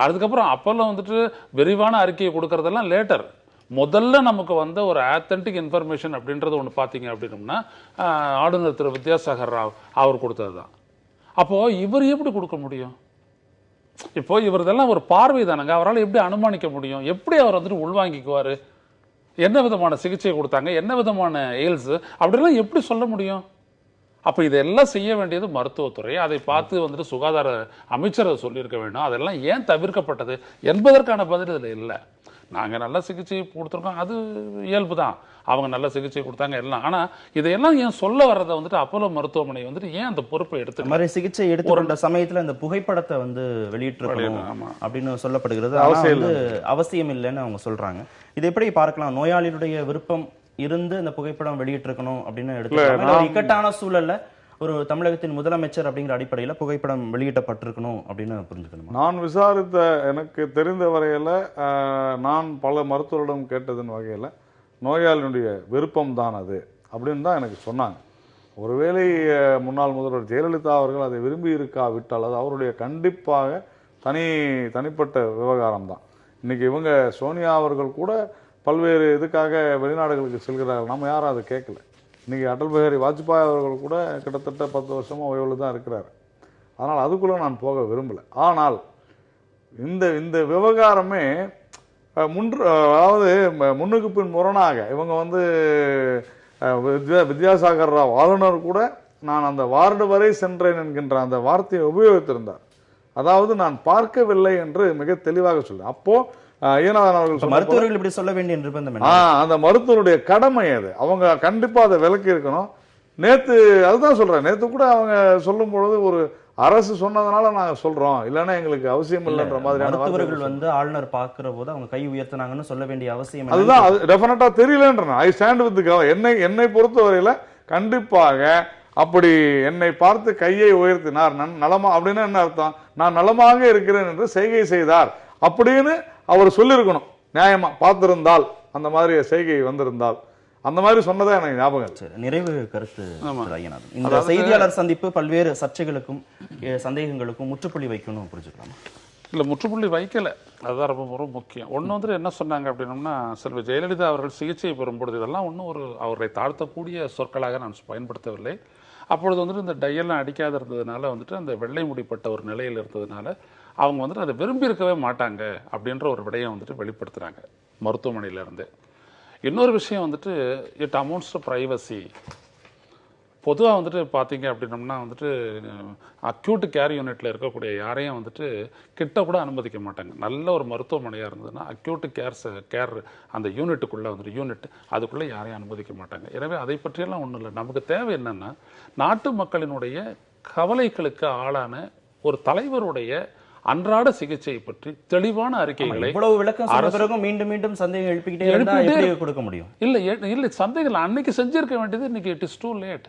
அதுக்கப்புறம் அப்பெல்லாம் வந்துட்டு விரிவான அறிக்கையை கொடுக்கறதெல்லாம் லேட்டர். முதல்ல நமக்கு வந்த ஒரு ஆத்தென்டிக் இன்ஃபர்மேஷன் அப்படின்றது ஒன்று பார்த்தீங்க அப்படின்னோம்னா, ஆளுநர் திரு வித்யாசாகர் ராவ் அவர் கொடுத்தது தான். அப்போ இவர் எப்படி கொடுக்க முடியும்? இப்போ இவரதெல்லாம் ஒரு பார்வை தானங்க, அவரால் எப்படி அனுமானிக்க முடியும்? எப்படி அவர் வந்துட்டு உள்வாங்கிக்குவாரு? என்ன விதமான சிகிச்சை கொடுத்தாங்க, என்ன விதமான எயில்ஸ் அப்படிலாம் எப்படி சொல்ல முடியும்? அப்ப இதெல்லாம் செய்ய வேண்டியது மருத்துவத்துறை. அதை பார்த்து வந்துட்டு சுகாதார அமைச்சர் சொல்லியிருக்க வேண்டும். அதெல்லாம் ஏன் தவிர்க்கப்பட்டது என்பதற்கான பதில் இதுல இல்லை. நாங்க நல்ல சிகிச்சை கொடுத்துருக்கோம், அது இயல்பு தான். அவங்க நல்ல சிகிச்சை கொடுத்தாங்க எல்லாம். ஆனா இதையெல்லாம் ஏன் சொல்ல வர்றதை வந்துட்டு அப்போலோ மருத்துவமனை வந்துட்டு ஏன் அந்த பொறுப்பை எடுத்து மாதிரி சிகிச்சை எடுத்துக்கொண்ட சமயத்துல இந்த புகைப்படத்தை வந்து வெளியிட்டிருக்கணும் அப்படின்னு சொல்லப்படுகிறது. ஆனா வந்து அவசியம் இல்லைன்னு அவங்க சொல்றாங்க. இது எப்படி பார்க்கலாம்? நோயாளியுடைய விருப்பம் இருந்து இந்த புகைப்படம் வெளியிட்டிருக்கணும் அப்படின்னு எடுத்துக்கலாம். இக்கட்டான சூழல்ல ஒரு தமிழகத்தின் முதலமைச்சர் அப்படிங்கிற அடிப்படையில் புகைப்படம் வெளியிடப்பட்டிருக்கணும் அப்படின்னு புரிஞ்சுக்கணும். நான் விசாரித்த எனக்கு தெரிந்த வரையில நான் பல மருத்துவரிடம் கேட்டதன் வகையில் நோயாளியினுடைய விருப்பம் தான் அது அப்படின்னு தான் எனக்கு சொன்னாங்க. ஒருவேளை முன்னாள் முதல்வர் ஜெயலலிதா அவர்கள் அதை விரும்பி இருக்காவிட்டால் அது அவருடைய கண்டிப்பாக தனிப்பட்ட விவகாரம் தான். இன்னைக்கு இவங்க சோனியா அவர்கள் கூட பல்வேறு இதுக்காக வெளிநாடுகளுக்கு செல்கிறார்கள். நம்ம யாரும் அதை கேட்கல. இன்னைக்கு அடல் பிஹாரி வாஜ்பாய் அவர்கள் கூட கிட்டத்தட்ட 10 வருஷமா ஓய்வில் தான் இருக்கிறார். அதனால் அதுக்குள்ள நான் போக விரும்பலை. ஆனால் இந்த விவகாரமே அதாவது முன்னுக்கு பின் முரணாக இவங்க வந்து வித்யாசாகர் ராவ் ஆளுநர் கூட நான் அந்த வார்டு வரை சென்றேன் என்கின்ற அந்த வார்த்தையை உபயோகித்திருந்தார். அதாவது நான் பார்க்கவில்லை என்று மிக தெளிவாக சொல்ல. அப்போ ஈனநாதன் அவர்கள் மருத்துவர்கள் இப்படி சொல்ல வேண்டிய நிர்பந்தம் அந்த மருத்துவருடைய கடமை அது. அவங்க கண்டிப்பா அதை விலக்கி இருக்கணும். நேத்து அதுதான் சொல்றேன். நேத்து கூட அவங்க சொல்லும் பொழுது ஒரு அரசு சொன்னதுனால நாங்க சொல்றோம், இல்லைன்னா எங்களுக்கு அவசியம் இல்லைன்ற மாதிரியான மருத்துவர்கள் வந்து ஆளுநர் பார்க்கிற போது அவங்க கை உயர்த்தினாங்கன்னு சொல்ல வேண்டிய அவசியம் அதுதான். அது டெஃபினட்டா தெரியலன்ற. ஐ ஸ்டாண்ட் வித் என்னை பொறுத்தவரையில கண்டிப்பாக அப்படி என்னை பார்த்து கையை உயர்த்தினார் நலமா அப்படின்னா என்ன அர்த்தம்? நான் நலமாக இருக்கிறேன் என்று செய்கை செய்தார் அப்படின்னு அவர் சொல்லியிருக்கணும். நியாயமா பார்த்திருந்தால் அந்த மாதிரி செய்கை வந்திருந்தால் அந்த மாதிரி சொன்னதா எனக்கு ஞாபகம். நிறைவு கருத்து ஐயநாதன். இந்த செய்தியாளர் சந்திப்பு பல்வேறு சர்ச்சைகளுக்கும் சந்தேகங்களுக்கும் முற்றுப்புள்ளி வைக்கணும் புரிஞ்சுக்கலாமா? இல்லை, முற்றுப்புள்ளி வைக்கல. அதுதான் ரொம்ப முக்கியம். ஒன்று வந்துட்டு என்ன சொன்னாங்க அப்படின்னோம்னா, செல்வி ஜெயலலிதா அவர்கள் சிகிச்சை பெறும்பொழுது இதெல்லாம் ஒன்றும் ஒரு அவரை தாழ்த்தக்கூடிய சொற்களாக நான் பயன்படுத்தவில்லை. அப்பொழுது வந்துட்டு இந்த டையெல்லாம் அடிக்காத இருந்ததுனால வந்துட்டு அந்த வெள்ளை முடிப்பட்ட ஒரு நிலையில் இருந்ததுனால அவங்க வந்துட்டு அதை விரும்பி இருக்கவே மாட்டாங்க அப்படின்ற ஒரு விடயம் வந்துட்டு வெளிப்படுத்துகிறாங்க மருத்துவமனையிலேருந்து. இன்னொரு விஷயம் வந்துட்டு இட் அமௌண்ட்ஸ் டு ப்ரைவசி. பொதுவாக வந்துட்டு பார்த்தீங்க அப்படின்னோம்னா வந்துட்டு அக்யூட் கேர் யூனிட்டில் இருக்கக்கூடிய யாரையும் வந்துட்டு கிட்ட கூட அனுமதிக்க மாட்டாங்க. நல்ல ஒரு மருத்துவமனையாக இருந்ததுன்னா அக்யூட் கேர் அந்த யூனிட்டுக்குள்ளே வந்துட்டு அதுக்குள்ளே யாரையும் அனுமதிக்க மாட்டாங்க. எனவே அதை பற்றியெல்லாம் ஒன்றும் இல்லை. நமக்கு தேவை என்னென்னா, நாட்டு மக்களினுடைய கவலைகளுக்கு ஆளான ஒரு தலைவருடைய அன்றாட சிகிச்சை பற்றி தெளிவான அறிக்கைகளை மீண்டும் மீண்டும் சந்தேகம் எழுப்பிக்கிட்டே கொடுக்க முடியும். இல்ல சந்தேகம் அன்னைக்கு செஞ்சிருக்க வேண்டியது இன்னைக்கு இட் இஸ் டூ லேட்.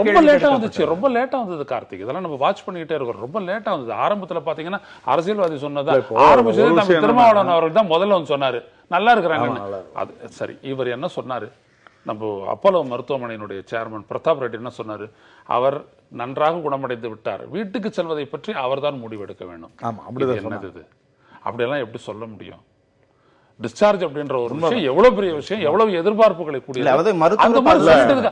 ரொம்ப லேட்டா வந்தது கார்த்திக். இதெல்லாம் நம்ம வாட்ச் பண்ணிக்கிட்டே இருக்கோம். ரொம்ப லேட்டா வந்தது. ஆரம்பத்துல பாத்தீங்கன்னா அரசியல்வாதி சொன்னதா ஆரம்பிச்சது நம்ம திருமாவளவன் அவர்கள் தான் முதல்ல வந்து சொன்னாரு நல்லா இருக்கிறாங்கன்னு. அது சரி. இவர் என்ன சொன்னாரு? நம்ம அப்போலோ மருத்துவமனையினுடைய சேர்மன் பிரதாப் ரெட்டி என்ன சொன்னாரு? அவர் நன்றாக குணமடைந்து விட்டார், வீட்டுக்கு செல்வதை பற்றி அவர் தான் முடிவெடுக்க வேண்டும். என்னது அப்படியெல்லாம் எப்படி சொல்ல முடியும்? டிஸ்சார்ஜ் அப்படின்ற ஒரு விஷயம் எவ்வளவு பெரிய விஷயம், எவ்வளவு எதிர்பார்ப்புகளை இல்ல, கூடிய அதாவது அந்த மருத்துவர் மாதிரி சொல்லிட்டு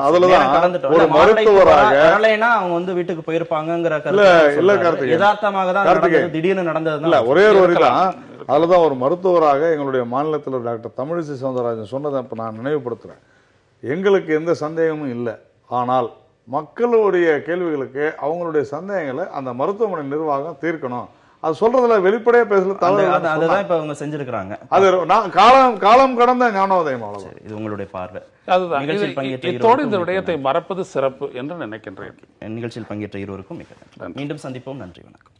அதுலதான் கலந்துட்டோம். ஒரு இல்ல, மாரடைப்பு மருத்துவராக வரலைன்னா அவங்க வந்து வீட்டுக்கு போயிருப்பாங்கங்கிற இல்ல கருத்து கார்த்திகேயன், யதார்த்தமாக தான் நடந்தது, திடீர்னு நடந்தது இல்ல தான். ஒரே ஒரு வரிதான். அதுலதான் ஒரு மருத்துவராக எங்களுடைய மாநிலத்தில் டாக்டர் தமிழிசை சவுந்தரராஜன் சொன்னதை இப்ப நான் நினைவுபடுத்துறேன். எங்களுக்கு எந்த சந்தேகமும் இல்லை, ஆனால் மக்களுடைய கேள்விகளுக்கு அவங்களுடைய சந்தேகங்களை அந்த மருத்துவமனை நிர்வாகம் தீர்க்கணும். அது சொல்றதுல வெளிப்படையா பேசல தவறு. அதுதான் இப்ப அவங்க செஞ்சிருக்காங்க. அது காலம் கடந்த ஞானோதயம். அவ்வளவு. இது உங்களுடைய பார்வை. அதுதான் நிகழ்ச்சியில் பங்கேற்ற இத்தோடு இந்த விடயத்தை மறப்பது சிறப்பு என்று நினைக்கின்றேன். நிகழ்ச்சியில் பங்கேற்ற இருவருக்கும் மிக நன்றி. மீண்டும் சந்திப்போம். நன்றி, வணக்கம்.